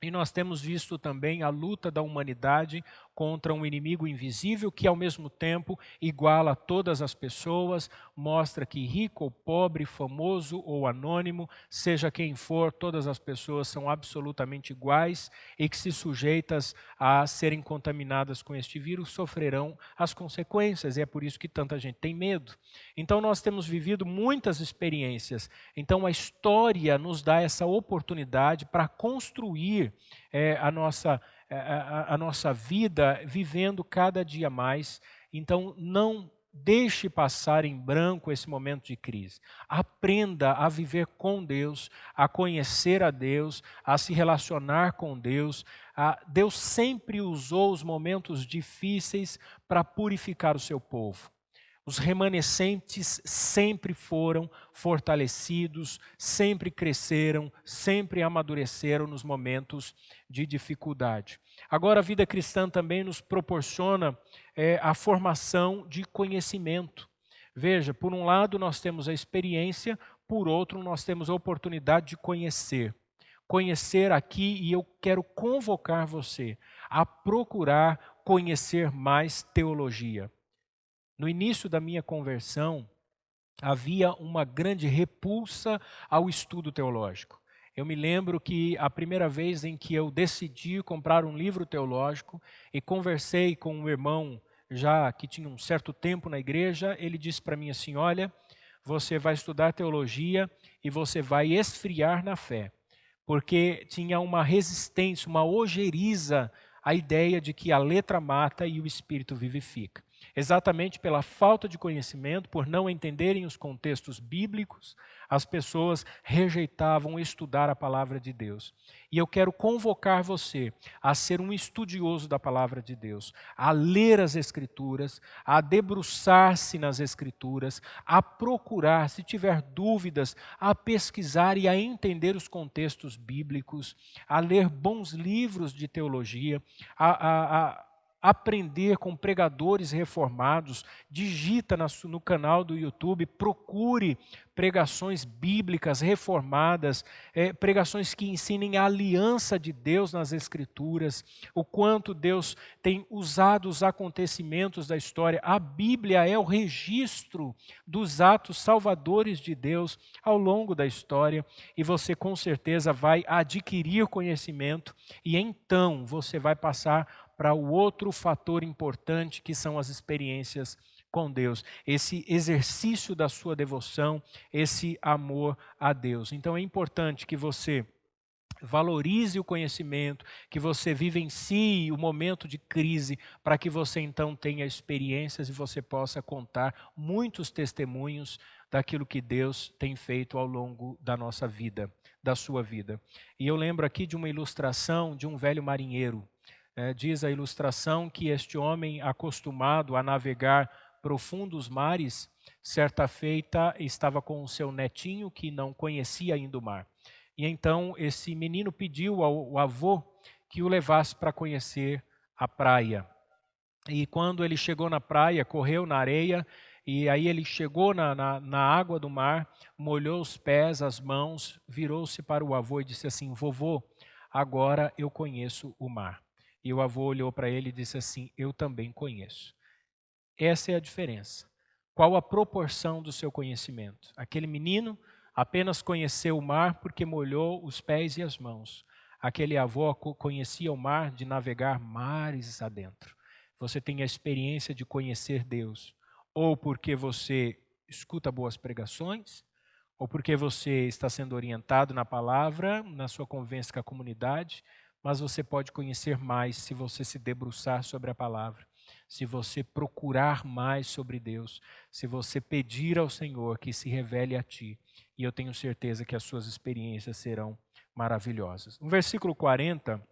E nós temos visto também a luta da humanidade contra um inimigo invisível que, ao mesmo tempo, iguala todas as pessoas, mostra que rico ou pobre, famoso ou anônimo, seja quem for, todas as pessoas são absolutamente iguais e que, se sujeitas a serem contaminadas com este vírus, sofrerão as consequências. E é por isso que tanta gente tem medo. Então, nós temos vivido muitas experiências. Então, a história nos dá essa oportunidade para construir a nossa vida vivendo cada dia mais. Então, não deixe passar em branco esse momento de crise. Aprenda a viver com Deus, a conhecer a Deus, a se relacionar com Deus. Deus sempre usou os momentos difíceis para purificar o seu povo. Os remanescentes sempre foram fortalecidos, sempre cresceram, sempre amadureceram nos momentos de dificuldade. Agora, a vida cristã também nos proporciona a formação de conhecimento. Veja, por um lado nós temos a experiência, por outro nós temos a oportunidade de conhecer. Conhecer aqui, e eu quero convocar você a procurar conhecer mais teologia. No início da minha conversão, havia uma grande repulsa ao estudo teológico. Eu me lembro que a primeira vez em que eu decidi comprar um livro teológico e conversei com um irmão já que tinha um certo tempo na igreja, ele disse para mim assim: olha, você vai estudar teologia e você vai esfriar na fé, porque tinha uma resistência, uma ojeriza à ideia de que a letra mata e o espírito vivifica. Exatamente pela falta de conhecimento, por não entenderem os contextos bíblicos, as pessoas rejeitavam estudar a palavra de Deus. E eu quero convocar você a ser um estudioso da palavra de Deus, a ler as Escrituras, a debruçar-se nas Escrituras, a procurar, se tiver dúvidas, a pesquisar e a entender os contextos bíblicos, a ler bons livros de teologia, a aprender com pregadores reformados, digita no canal do YouTube, procure pregações bíblicas reformadas, pregações que ensinem a aliança de Deus nas Escrituras, o quanto Deus tem usado os acontecimentos da história. A Bíblia é o registro dos atos salvadores de Deus ao longo da história, e você com certeza vai adquirir conhecimento, e então você vai passar para o outro fator importante, que são as experiências com Deus, esse exercício da sua devoção, esse amor a Deus. Então é importante que você valorize o conhecimento, que você vivencie o momento de crise, para que você então tenha experiências e você possa contar muitos testemunhos daquilo que Deus tem feito ao longo da nossa vida, da sua vida. E eu lembro aqui de uma ilustração de um velho marinheiro. Diz a ilustração que este homem, acostumado a navegar profundos mares, certa feita estava com o seu netinho que não conhecia ainda o mar. E então esse menino pediu ao avô que o levasse para conhecer a praia. E quando ele chegou na praia, correu na areia, e aí ele chegou na água do mar, molhou os pés, as mãos, virou-se para o avô e disse assim: vovô, agora eu conheço o mar. E o avô olhou para ele e disse assim: eu também conheço. Essa é a diferença. Qual a proporção do seu conhecimento? Aquele menino apenas conheceu o mar porque molhou os pés e as mãos. Aquele avô conhecia o mar de navegar mares adentro. Você tem a experiência de conhecer Deus, ou porque você escuta boas pregações, ou porque você está sendo orientado na palavra, na sua convivência com a comunidade, mas você pode conhecer mais se você se debruçar sobre a palavra, se você procurar mais sobre Deus, se você pedir ao Senhor que se revele a ti, e eu tenho certeza que as suas experiências serão maravilhosas. No versículo 40,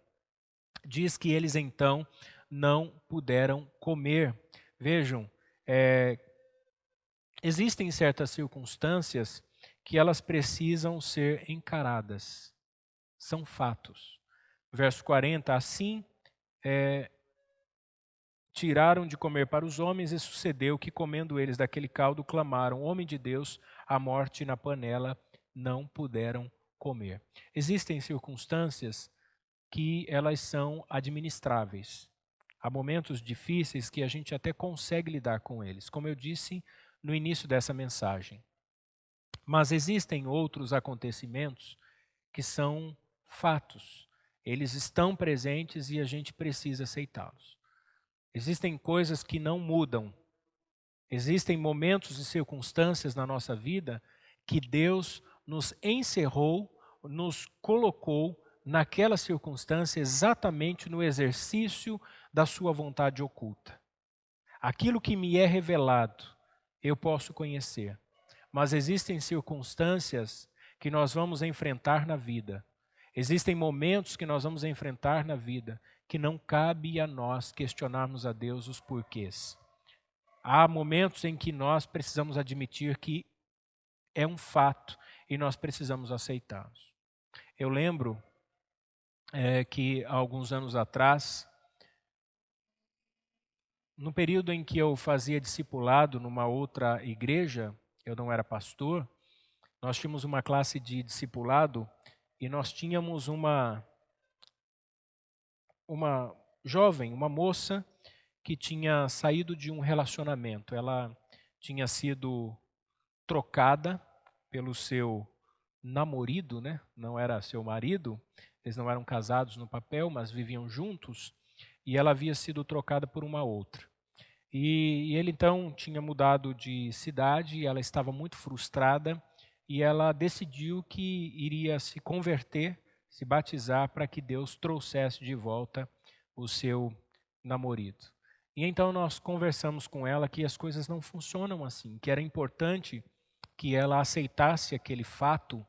diz que eles então não puderam comer. Vejam, existem certas circunstâncias que elas precisam ser encaradas, são fatos. Verso 40, assim tiraram de comer para os homens, e sucedeu que, comendo eles daquele caldo, clamaram: homem de Deus, a morte na panela, não puderam comer. Existem circunstâncias que elas são administráveis. Há momentos difíceis que a gente até consegue lidar com eles, como eu disse no início dessa mensagem. Mas existem outros acontecimentos que são fatos. Eles estão presentes e a gente precisa aceitá-los. Existem coisas que não mudam. Existem momentos e circunstâncias na nossa vida que Deus nos encerrou, nos colocou naquela circunstância exatamente no exercício da sua vontade oculta. Aquilo que me é revelado, eu posso conhecer. Mas existem circunstâncias que nós vamos enfrentar na vida. Existem momentos que nós vamos enfrentar na vida que não cabe a nós questionarmos a Deus os porquês. Há momentos em que nós precisamos admitir que é um fato e nós precisamos aceitá-los. Eu lembro que há alguns anos atrás, no período em que eu fazia discipulado numa outra igreja, eu não era pastor, nós tínhamos uma classe de discipulado e nós tínhamos uma jovem, uma moça que tinha saído de um relacionamento. Ela tinha sido trocada pelo seu namorado, né? Não era seu marido, eles não eram casados no papel, mas viviam juntos, e ela havia sido trocada por uma outra. E ele então tinha mudado de cidade, e ela estava muito frustrada, e ela decidiu que iria se converter, se batizar, para que Deus trouxesse de volta o seu namorado. E então nós conversamos com ela que as coisas não funcionam assim, que era importante que ela aceitasse aquele fato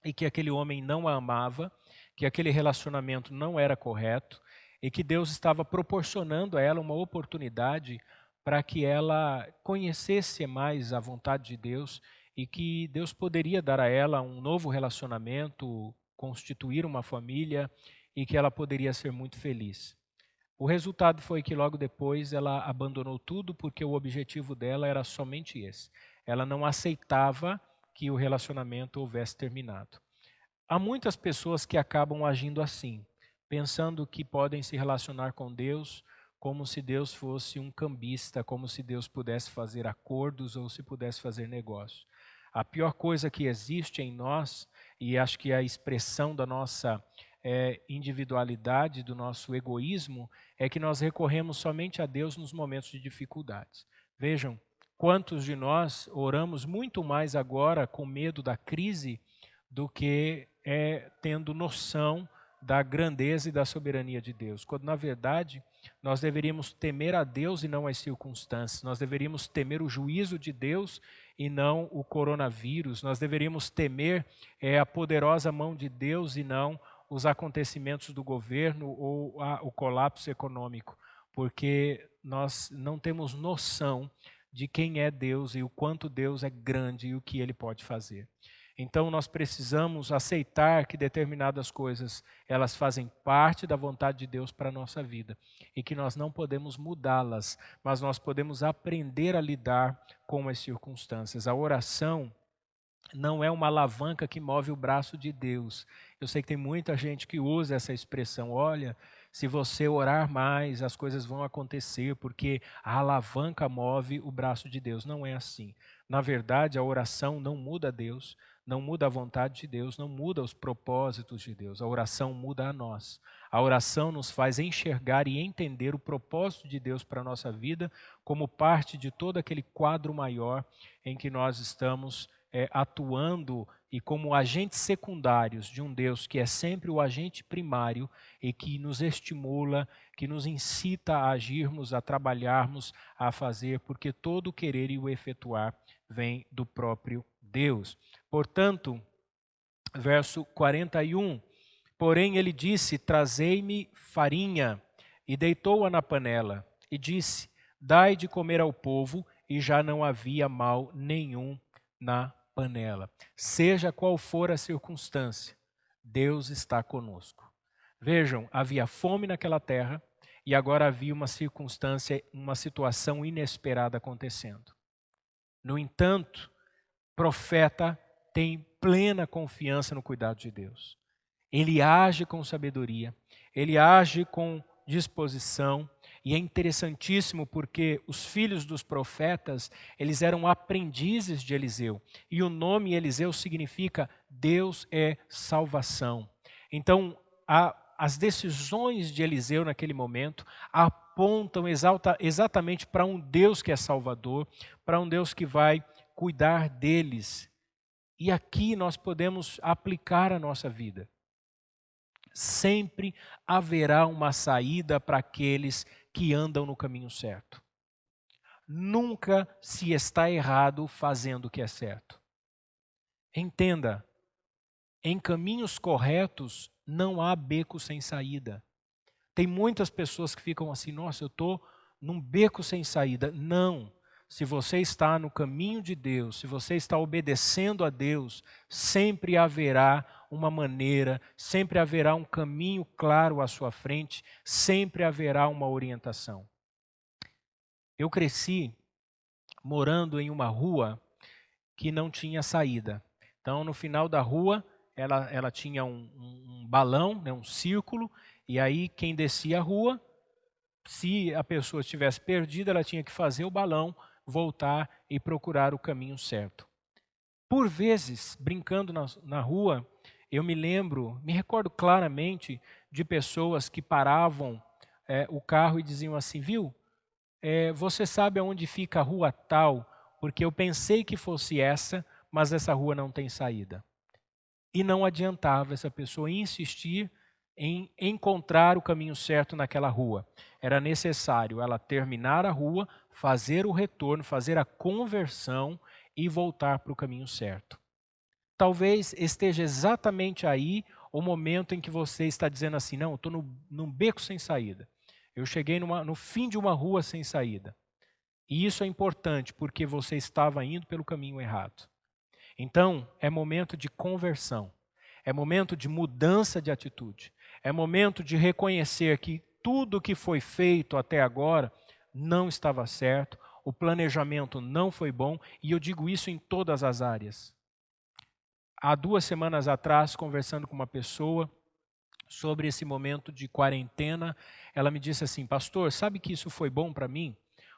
e que aquele homem não a amava, que aquele relacionamento não era correto e que Deus estava proporcionando a ela uma oportunidade para que ela conhecesse mais a vontade de Deus e que Deus poderia dar a ela um novo relacionamento, constituir uma família e que ela poderia ser muito feliz. O resultado foi que logo depois ela abandonou tudo porque o objetivo dela era somente esse. Ela não aceitava que o relacionamento houvesse terminado. Há muitas pessoas que acabam agindo assim, pensando que podem se relacionar com Deus como se Deus fosse um cambista, como se Deus pudesse fazer acordos ou se pudesse fazer negócio. A pior coisa que existe em nós, e acho que é a expressão da nossa individualidade, do nosso egoísmo, é que nós recorremos somente a Deus nos momentos de dificuldades. Vejam, quantos de nós oramos muito mais agora com medo da crise do que tendo noção da grandeza e da soberania de Deus, quando na verdade nós deveríamos temer a Deus e não as circunstâncias, nós deveríamos temer o juízo de Deus e não o coronavírus, nós deveríamos temer a poderosa mão de Deus e não os acontecimentos do governo ou o colapso econômico, porque nós não temos noção de quem é Deus e o quanto Deus é grande e o que Ele pode fazer. Então nós precisamos aceitar que determinadas coisas, elas fazem parte da vontade de Deus para a nossa vida e que nós não podemos mudá-las, mas nós podemos aprender a lidar com as circunstâncias. A oração não é uma alavanca que move o braço de Deus. Eu sei que tem muita gente que usa essa expressão, olha, se você orar mais, as coisas vão acontecer, porque a alavanca move o braço de Deus. Não é assim. Na verdade, a oração não muda Deus, não muda a vontade de Deus, não muda os propósitos de Deus. A oração muda a nós. A oração nos faz enxergar e entender o propósito de Deus para a nossa vida como parte de todo aquele quadro maior em que nós estamos atuando e como agentes secundários de um Deus que é sempre o agente primário e que nos estimula, que nos incita a agirmos, a trabalharmos, a fazer, porque todo o querer e o efetuar vem do próprio Deus. Portanto, verso 41, porém ele disse, trazei-me farinha, e deitou-a na panela, e disse, dai de comer ao povo, e já não havia mal nenhum na panela. Seja qual for a circunstância, Deus está conosco. Vejam, havia fome naquela terra e agora havia uma circunstância, uma situação inesperada acontecendo. No entanto, o profeta tem plena confiança no cuidado de Deus. Ele age com sabedoria, ele age com disposição, e é interessantíssimo porque os filhos dos profetas, eles eram aprendizes de Eliseu, e o nome Eliseu significa Deus é salvação. Então, as decisões de Eliseu naquele momento apontam exatamente para um Deus que é salvador, para um Deus que vai cuidar deles. E aqui nós podemos aplicar a nossa vida. Sempre haverá uma saída para aqueles que andam no caminho certo. Nunca se está errado fazendo o que é certo. Entenda, em caminhos corretos não há beco sem saída. Tem muitas pessoas que ficam assim, nossa, eu estou num beco sem saída. Não. Se você está no caminho de Deus, se você está obedecendo a Deus, sempre haverá uma maneira, sempre haverá um caminho claro à sua frente, sempre haverá uma orientação. Eu cresci morando em uma rua que não tinha saída. Então, no final da rua, ela tinha um balão, né, um círculo, e aí quem descia a rua, se a pessoa estivesse perdida, ela tinha que fazer o balão, voltar e procurar o caminho certo. Por vezes, brincando na rua, eu me recordo claramente de pessoas que paravam o carro e diziam assim, viu, você sabe aonde fica a rua tal? Porque eu pensei que fosse essa, mas essa rua não tem saída. E não adiantava essa pessoa insistir em encontrar o caminho certo naquela rua. Era necessário ela terminar a rua, fazer o retorno, fazer a conversão e voltar para o caminho certo. Talvez esteja exatamente aí o momento em que você está dizendo assim, não, eu estou num beco sem saída. Eu cheguei no fim de uma rua sem saída. E isso é importante porque você estava indo pelo caminho errado. Então, é momento de conversão. É momento de mudança de atitude. É momento de reconhecer que tudo que foi feito até agora não estava certo, o planejamento não foi bom, e eu digo isso em todas as áreas. Há 2 semanas atrás, conversando com uma pessoa sobre esse momento de quarentena, ela me disse assim: pastor, sabe que isso foi bom para mim?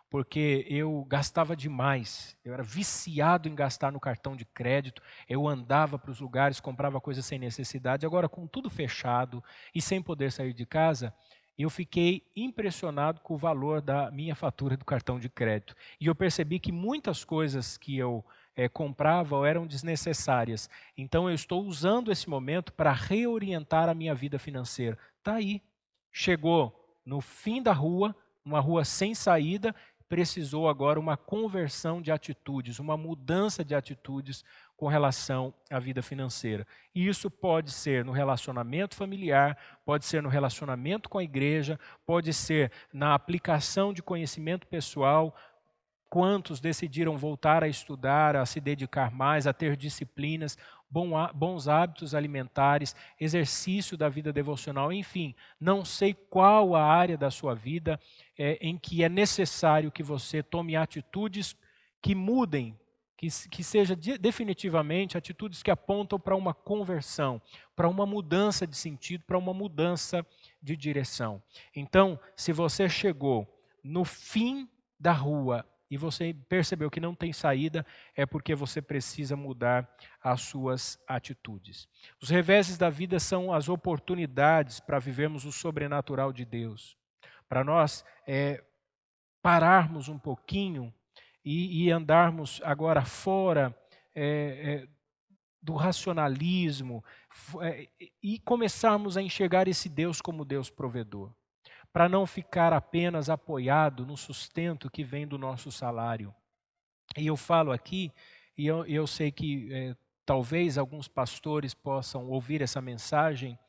Porque eu gastava demais, eu era viciado em gastar no cartão de crédito, eu andava para os lugares, comprava coisas sem necessidade, agora com tudo fechado e sem poder sair de casa, eu fiquei impressionado com o valor da minha fatura do cartão de crédito. E eu percebi que muitas coisas que eu comprava ou eram desnecessárias. Então eu estou usando esse momento para reorientar a minha vida financeira. Está aí. Chegou no fim da rua, uma rua sem saída, precisou agora uma conversão de atitudes, uma mudança de atitudes com relação à vida financeira. E isso pode ser no relacionamento familiar, pode ser no relacionamento com a igreja, pode ser na aplicação de conhecimento pessoal. Quantos decidiram voltar a estudar, a se dedicar mais, a ter disciplinas, bons hábitos alimentares, exercício da vida devocional, enfim, não sei qual a área da sua vida em que é necessário que você tome atitudes que mudem, que seja definitivamente atitudes que apontam para uma conversão, para uma mudança de sentido, para uma mudança de direção. Então, se você chegou no fim da rua, e você percebeu que não tem saída, é porque você precisa mudar as suas atitudes. Os reveses da vida são as oportunidades para vivermos o sobrenatural de Deus. Para nós pararmos um pouquinho e andarmos agora fora do racionalismo e começarmos a enxergar esse Deus como Deus provedor, para não ficar apenas apoiado no sustento que vem do nosso salário. E eu falo aqui, e eu sei que talvez alguns pastores possam ouvir essa mensagem,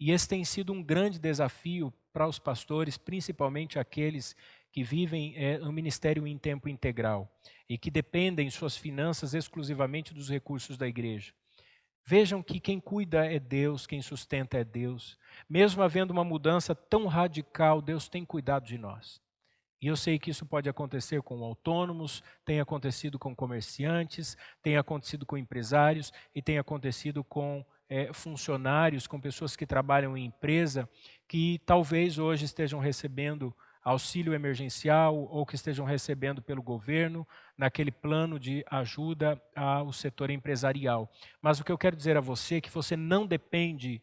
e esse tem sido um grande desafio para os pastores, principalmente aqueles que vivem no ministério em tempo integral e que dependem suas finanças exclusivamente dos recursos da igreja. Vejam que quem cuida é Deus, quem sustenta é Deus. Mesmo havendo uma mudança tão radical, Deus tem cuidado de nós. E eu sei que isso pode acontecer com autônomos, tem acontecido com comerciantes, tem acontecido com empresários e tem acontecido com funcionários, com pessoas que trabalham em empresa, que talvez hoje estejam recebendo auxílio emergencial ou que estejam recebendo pelo governo naquele plano de ajuda ao setor empresarial. Mas o que eu quero dizer a você é que você não depende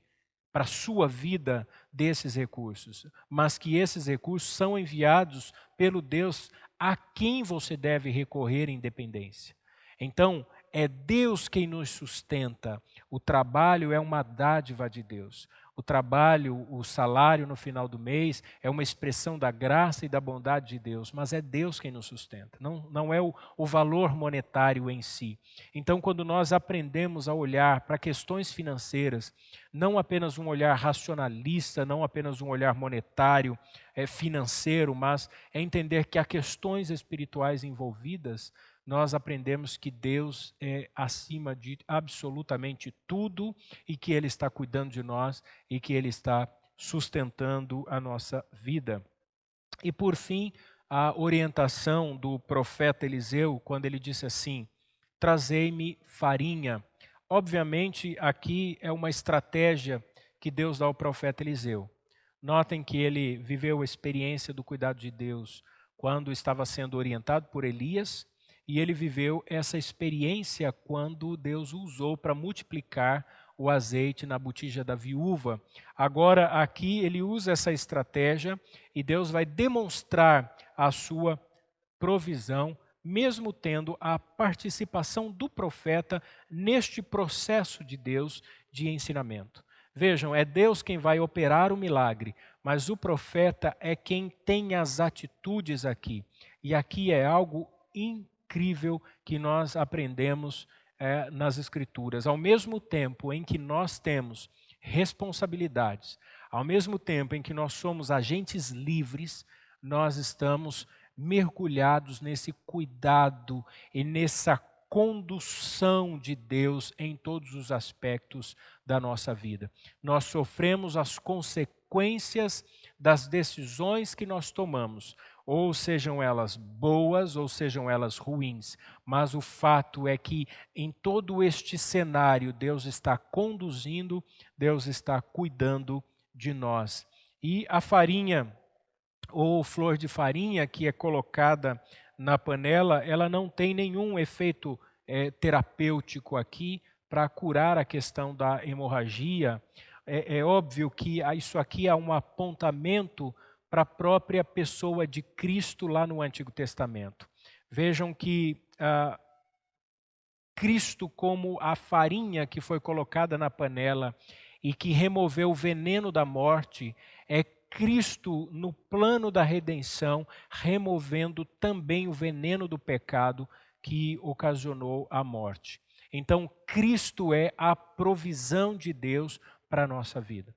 para a sua vida desses recursos, mas que esses recursos são enviados pelo Deus a quem você deve recorrer em dependência. Então, é Deus quem nos sustenta. O trabalho é uma dádiva de Deus. O trabalho, o salário no final do mês é uma expressão da graça e da bondade de Deus, mas é Deus quem nos sustenta, não é o valor monetário em si. Então, quando nós aprendemos a olhar para questões financeiras, não apenas um olhar racionalista, não apenas um olhar monetário, financeiro, mas é entender que há questões espirituais envolvidas, nós aprendemos que Deus é acima de absolutamente tudo e que Ele está cuidando de nós e que Ele está sustentando a nossa vida. E por fim, a orientação do profeta Eliseu, quando ele disse assim: trazei-me farinha. Obviamente, aqui é uma estratégia que Deus dá ao profeta Eliseu. Notem que ele viveu a experiência do cuidado de Deus quando estava sendo orientado por Elias, e ele viveu essa experiência quando Deus o usou para multiplicar o azeite na botija da viúva. Agora, aqui, ele usa essa estratégia e Deus vai demonstrar a sua provisão, mesmo tendo a participação do profeta neste processo de Deus de ensinamento. Vejam, é Deus quem vai operar o milagre, mas o profeta é quem tem as atitudes aqui. E aqui é algo incrível que nós aprendemos nas Escrituras. Ao mesmo tempo em que nós temos responsabilidades, ao mesmo tempo em que nós somos agentes livres, nós estamos mergulhados nesse cuidado e nessa condução de Deus em todos os aspectos da nossa vida. Nós sofremos as consequências das decisões que nós tomamos, ou sejam elas boas ou sejam elas ruins, mas o fato é que em todo este cenário Deus está conduzindo, Deus está cuidando de nós. E a farinha ou flor de farinha que é colocada na panela, ela não tem nenhum efeito terapêutico aqui para curar a questão da hemorragia. É óbvio que isso aqui é um apontamento para a própria pessoa de Cristo lá no Antigo Testamento. Vejam que Cristo, como a farinha que foi colocada na panela e que removeu o veneno da morte, é Cristo no plano da redenção, removendo também o veneno do pecado que ocasionou a morte. Então, Cristo é a provisão de Deus para a nossa vida.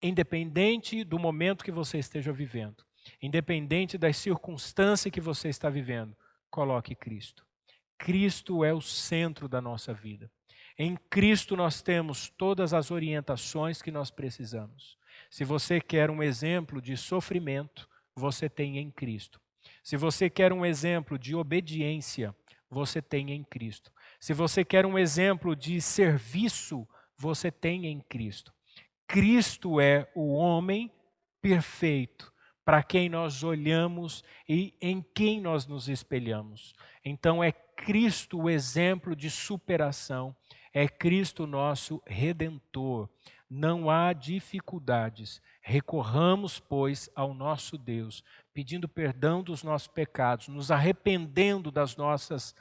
Independente do momento que você esteja vivendo, independente das circunstâncias que você está vivendo, coloque Cristo. Cristo é o centro da nossa vida. Em Cristo nós temos todas as orientações que nós precisamos. Se você quer um exemplo de sofrimento, você tem em Cristo. Se você quer um exemplo de obediência, você tem em Cristo. Se você quer um exemplo de serviço, você tem em Cristo. Cristo é o homem perfeito para quem nós olhamos e em quem nós nos espelhamos. Então é Cristo o exemplo de superação, é Cristo nosso Redentor. Não há dificuldades. Recorramos, pois, ao nosso Deus, pedindo perdão dos nossos pecados, nos arrependendo das nossas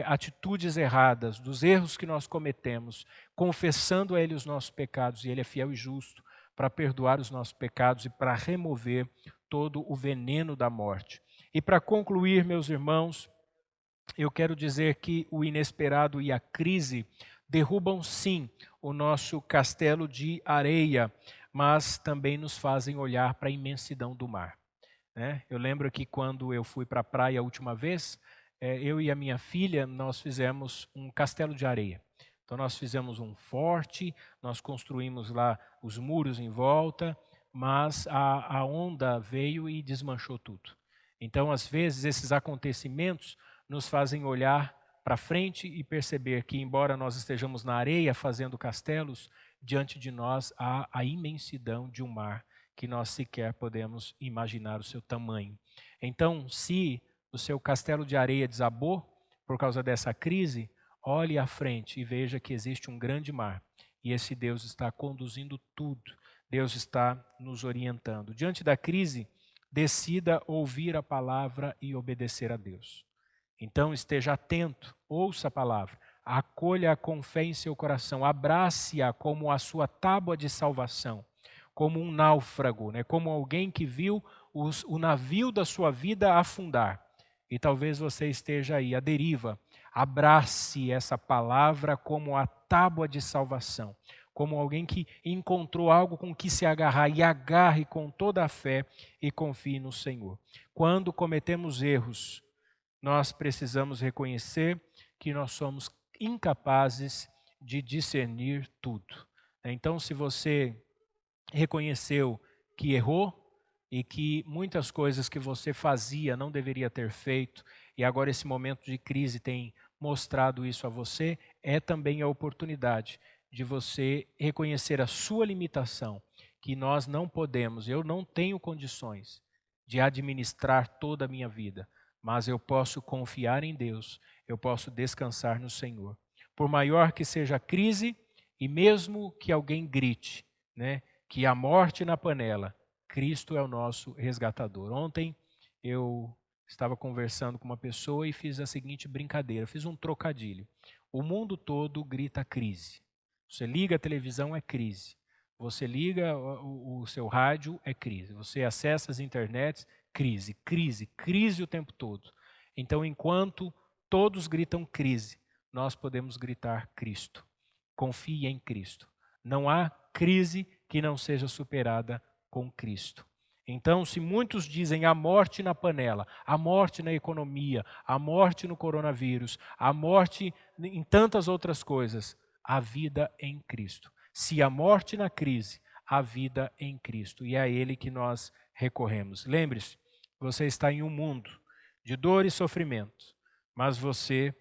atitudes erradas, dos erros que nós cometemos, confessando a Ele os nossos pecados, e Ele é fiel e justo para perdoar os nossos pecados e para remover todo o veneno da morte. E para concluir, meus irmãos, eu quero dizer que o inesperado e a crise derrubam sim o nosso castelo de areia, mas também nos fazem olhar para a imensidão do mar. Eu lembro que quando eu fui para a praia a última vez, eu e a minha filha, nós fizemos um castelo de areia. Então nós fizemos um forte, nós construímos lá os muros em volta, mas a onda veio e desmanchou tudo. Então, às vezes, esses acontecimentos nos fazem olhar para frente e perceber que, embora nós estejamos na areia fazendo castelos, diante de nós há a imensidão de um mar que nós sequer podemos imaginar o seu tamanho. Então, se o seu castelo de areia desabou por causa dessa crise, olhe à frente e veja que existe um grande mar e esse Deus está conduzindo tudo. Deus está nos orientando. Diante da crise, decida ouvir a palavra e obedecer a Deus. Então esteja atento, ouça a palavra, acolha-a com fé em seu coração, abrace-a como a sua tábua de salvação, como um náufrago, como alguém que viu o navio da sua vida afundar. E talvez você esteja aí à deriva. Abrace essa palavra como a tábua de salvação, como alguém que encontrou algo com que se agarrar, e agarre com toda a fé e confie no Senhor. Quando cometemos erros, nós precisamos reconhecer que nós somos incapazes de discernir tudo. Então, se você reconheceu que errou e que muitas coisas que você fazia não deveria ter feito, e agora esse momento de crise tem mostrado isso a você, é também a oportunidade de você reconhecer a sua limitação, que nós não podemos, eu não tenho condições de administrar toda a minha vida, mas eu posso confiar em Deus, eu posso descansar no Senhor. Por maior que seja a crise, e mesmo que alguém grite, que a morte na panela, Cristo é o nosso resgatador. Ontem eu estava conversando com uma pessoa e fiz a seguinte brincadeira, fiz um trocadilho. O mundo todo grita crise. Você liga a televisão, é crise. Você liga o seu rádio, é crise. Você acessa as internets, crise, crise, crise o tempo todo. Então, enquanto todos gritam crise, nós podemos gritar Cristo. Confie em Cristo. Não há crise que não seja superada com Cristo. Então, se muitos dizem a morte na panela, a morte na economia, a morte no coronavírus, a morte em tantas outras coisas, a vida em Cristo. Se a morte na crise, a vida em Cristo. E é a Ele que nós recorremos. Lembre-se, você está em um mundo de dor e sofrimento, mas você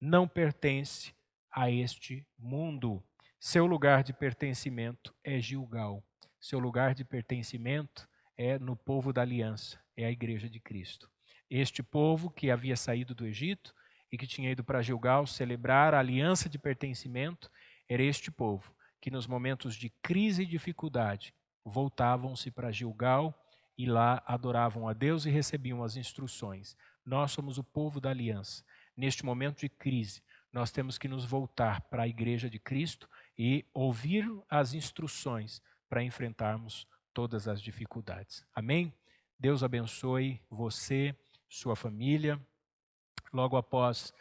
não pertence a este mundo. Seu lugar de pertencimento é Gilgal. Seu lugar de pertencimento é no povo da aliança, é a igreja de Cristo. Este povo que havia saído do Egito e que tinha ido para Gilgal celebrar a aliança de pertencimento, era este povo que nos momentos de crise e dificuldade voltavam-se para Gilgal e lá adoravam a Deus e recebiam as instruções. Nós somos o povo da aliança. Neste momento de crise, nós temos que nos voltar para a igreja de Cristo e ouvir as instruções para enfrentarmos todas as dificuldades. Amém? Deus abençoe você, sua família. Logo após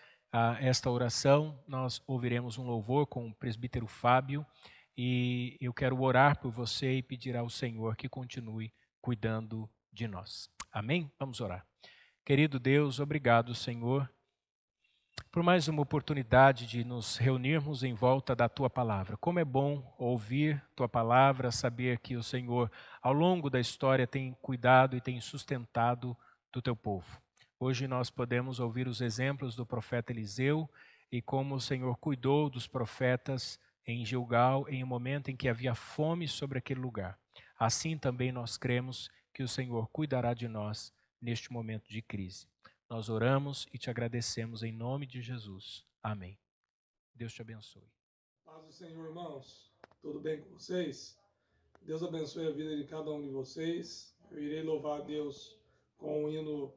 esta oração, nós ouviremos um louvor com o presbítero Fábio e eu quero orar por você e pedir ao Senhor que continue cuidando de nós. Amém? Vamos orar. Querido Deus, obrigado, Senhor, por mais uma oportunidade de nos reunirmos em volta da Tua Palavra. Como é bom ouvir Tua Palavra, saber que o Senhor, ao longo da história, tem cuidado e tem sustentado do Teu povo. Hoje nós podemos ouvir os exemplos do profeta Eliseu e como o Senhor cuidou dos profetas em Gilgal em um momento em que havia fome sobre aquele lugar. Assim também nós cremos que o Senhor cuidará de nós neste momento de crise. Nós oramos e te agradecemos em nome de Jesus. Amém. Deus te abençoe. Paz do Senhor, irmãos. Tudo bem com vocês? Deus abençoe a vida de cada um de vocês. Eu irei louvar a Deus com o hino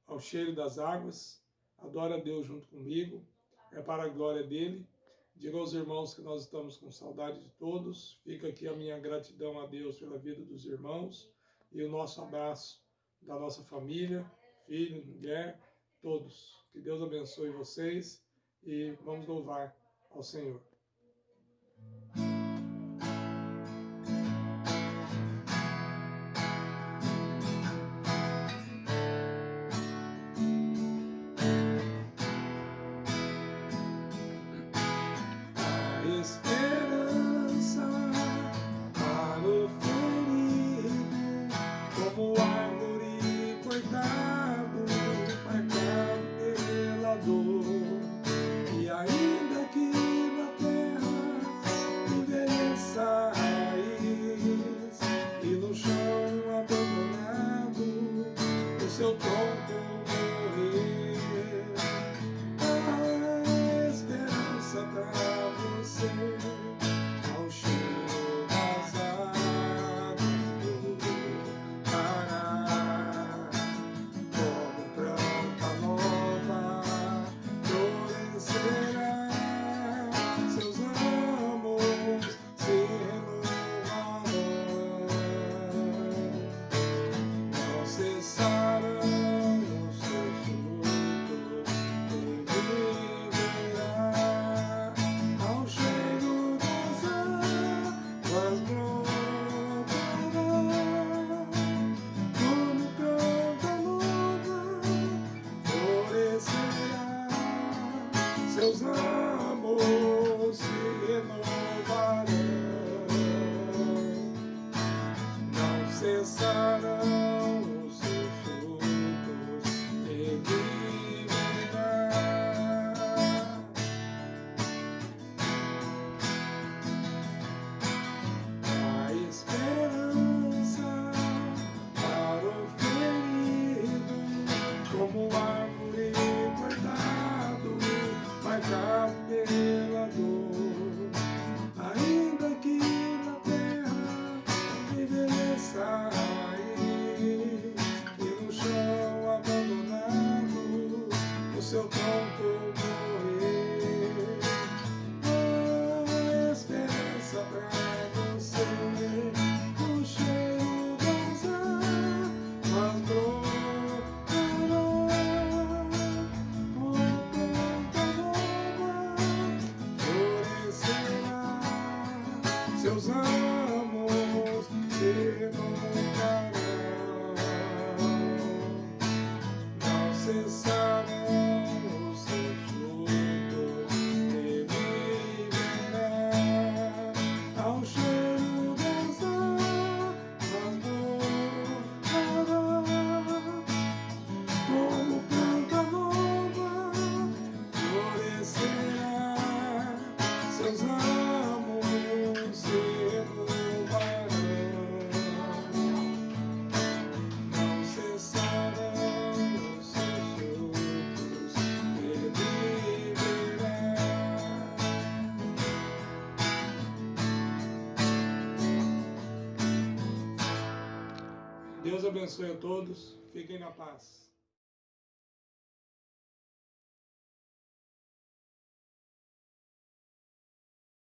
ao cheiro das águas. Adora a Deus junto comigo. É para a glória dele. Digo aos irmãos que nós estamos com saudade de todos. Fica aqui a minha gratidão a Deus pela vida dos irmãos e o nosso abraço da nossa família, filho, mulher, todos. Que Deus abençoe vocês e vamos louvar ao Senhor. Esperança para o ferido, como árvore cortado, marcado pela dor. E ainda que na terra envelheça a raiz, e no chão abandonado o seu tronco morrer, a esperança para você, ao cheiro das águas voltará, como planta nova florescerá, seus ramos se renovarão, não cessarão os seus frutos e viverá, ao cheiro das águas brotará, como planta nova florescerá, seus ramos se renovarão, não cessarão os seus frutos e viverá. A esperança para o ferido, como árvore cortado, marcado pela dor. Ainda que na terra envelheça a raiz, Deus abençoe a todos. Fiquem na paz.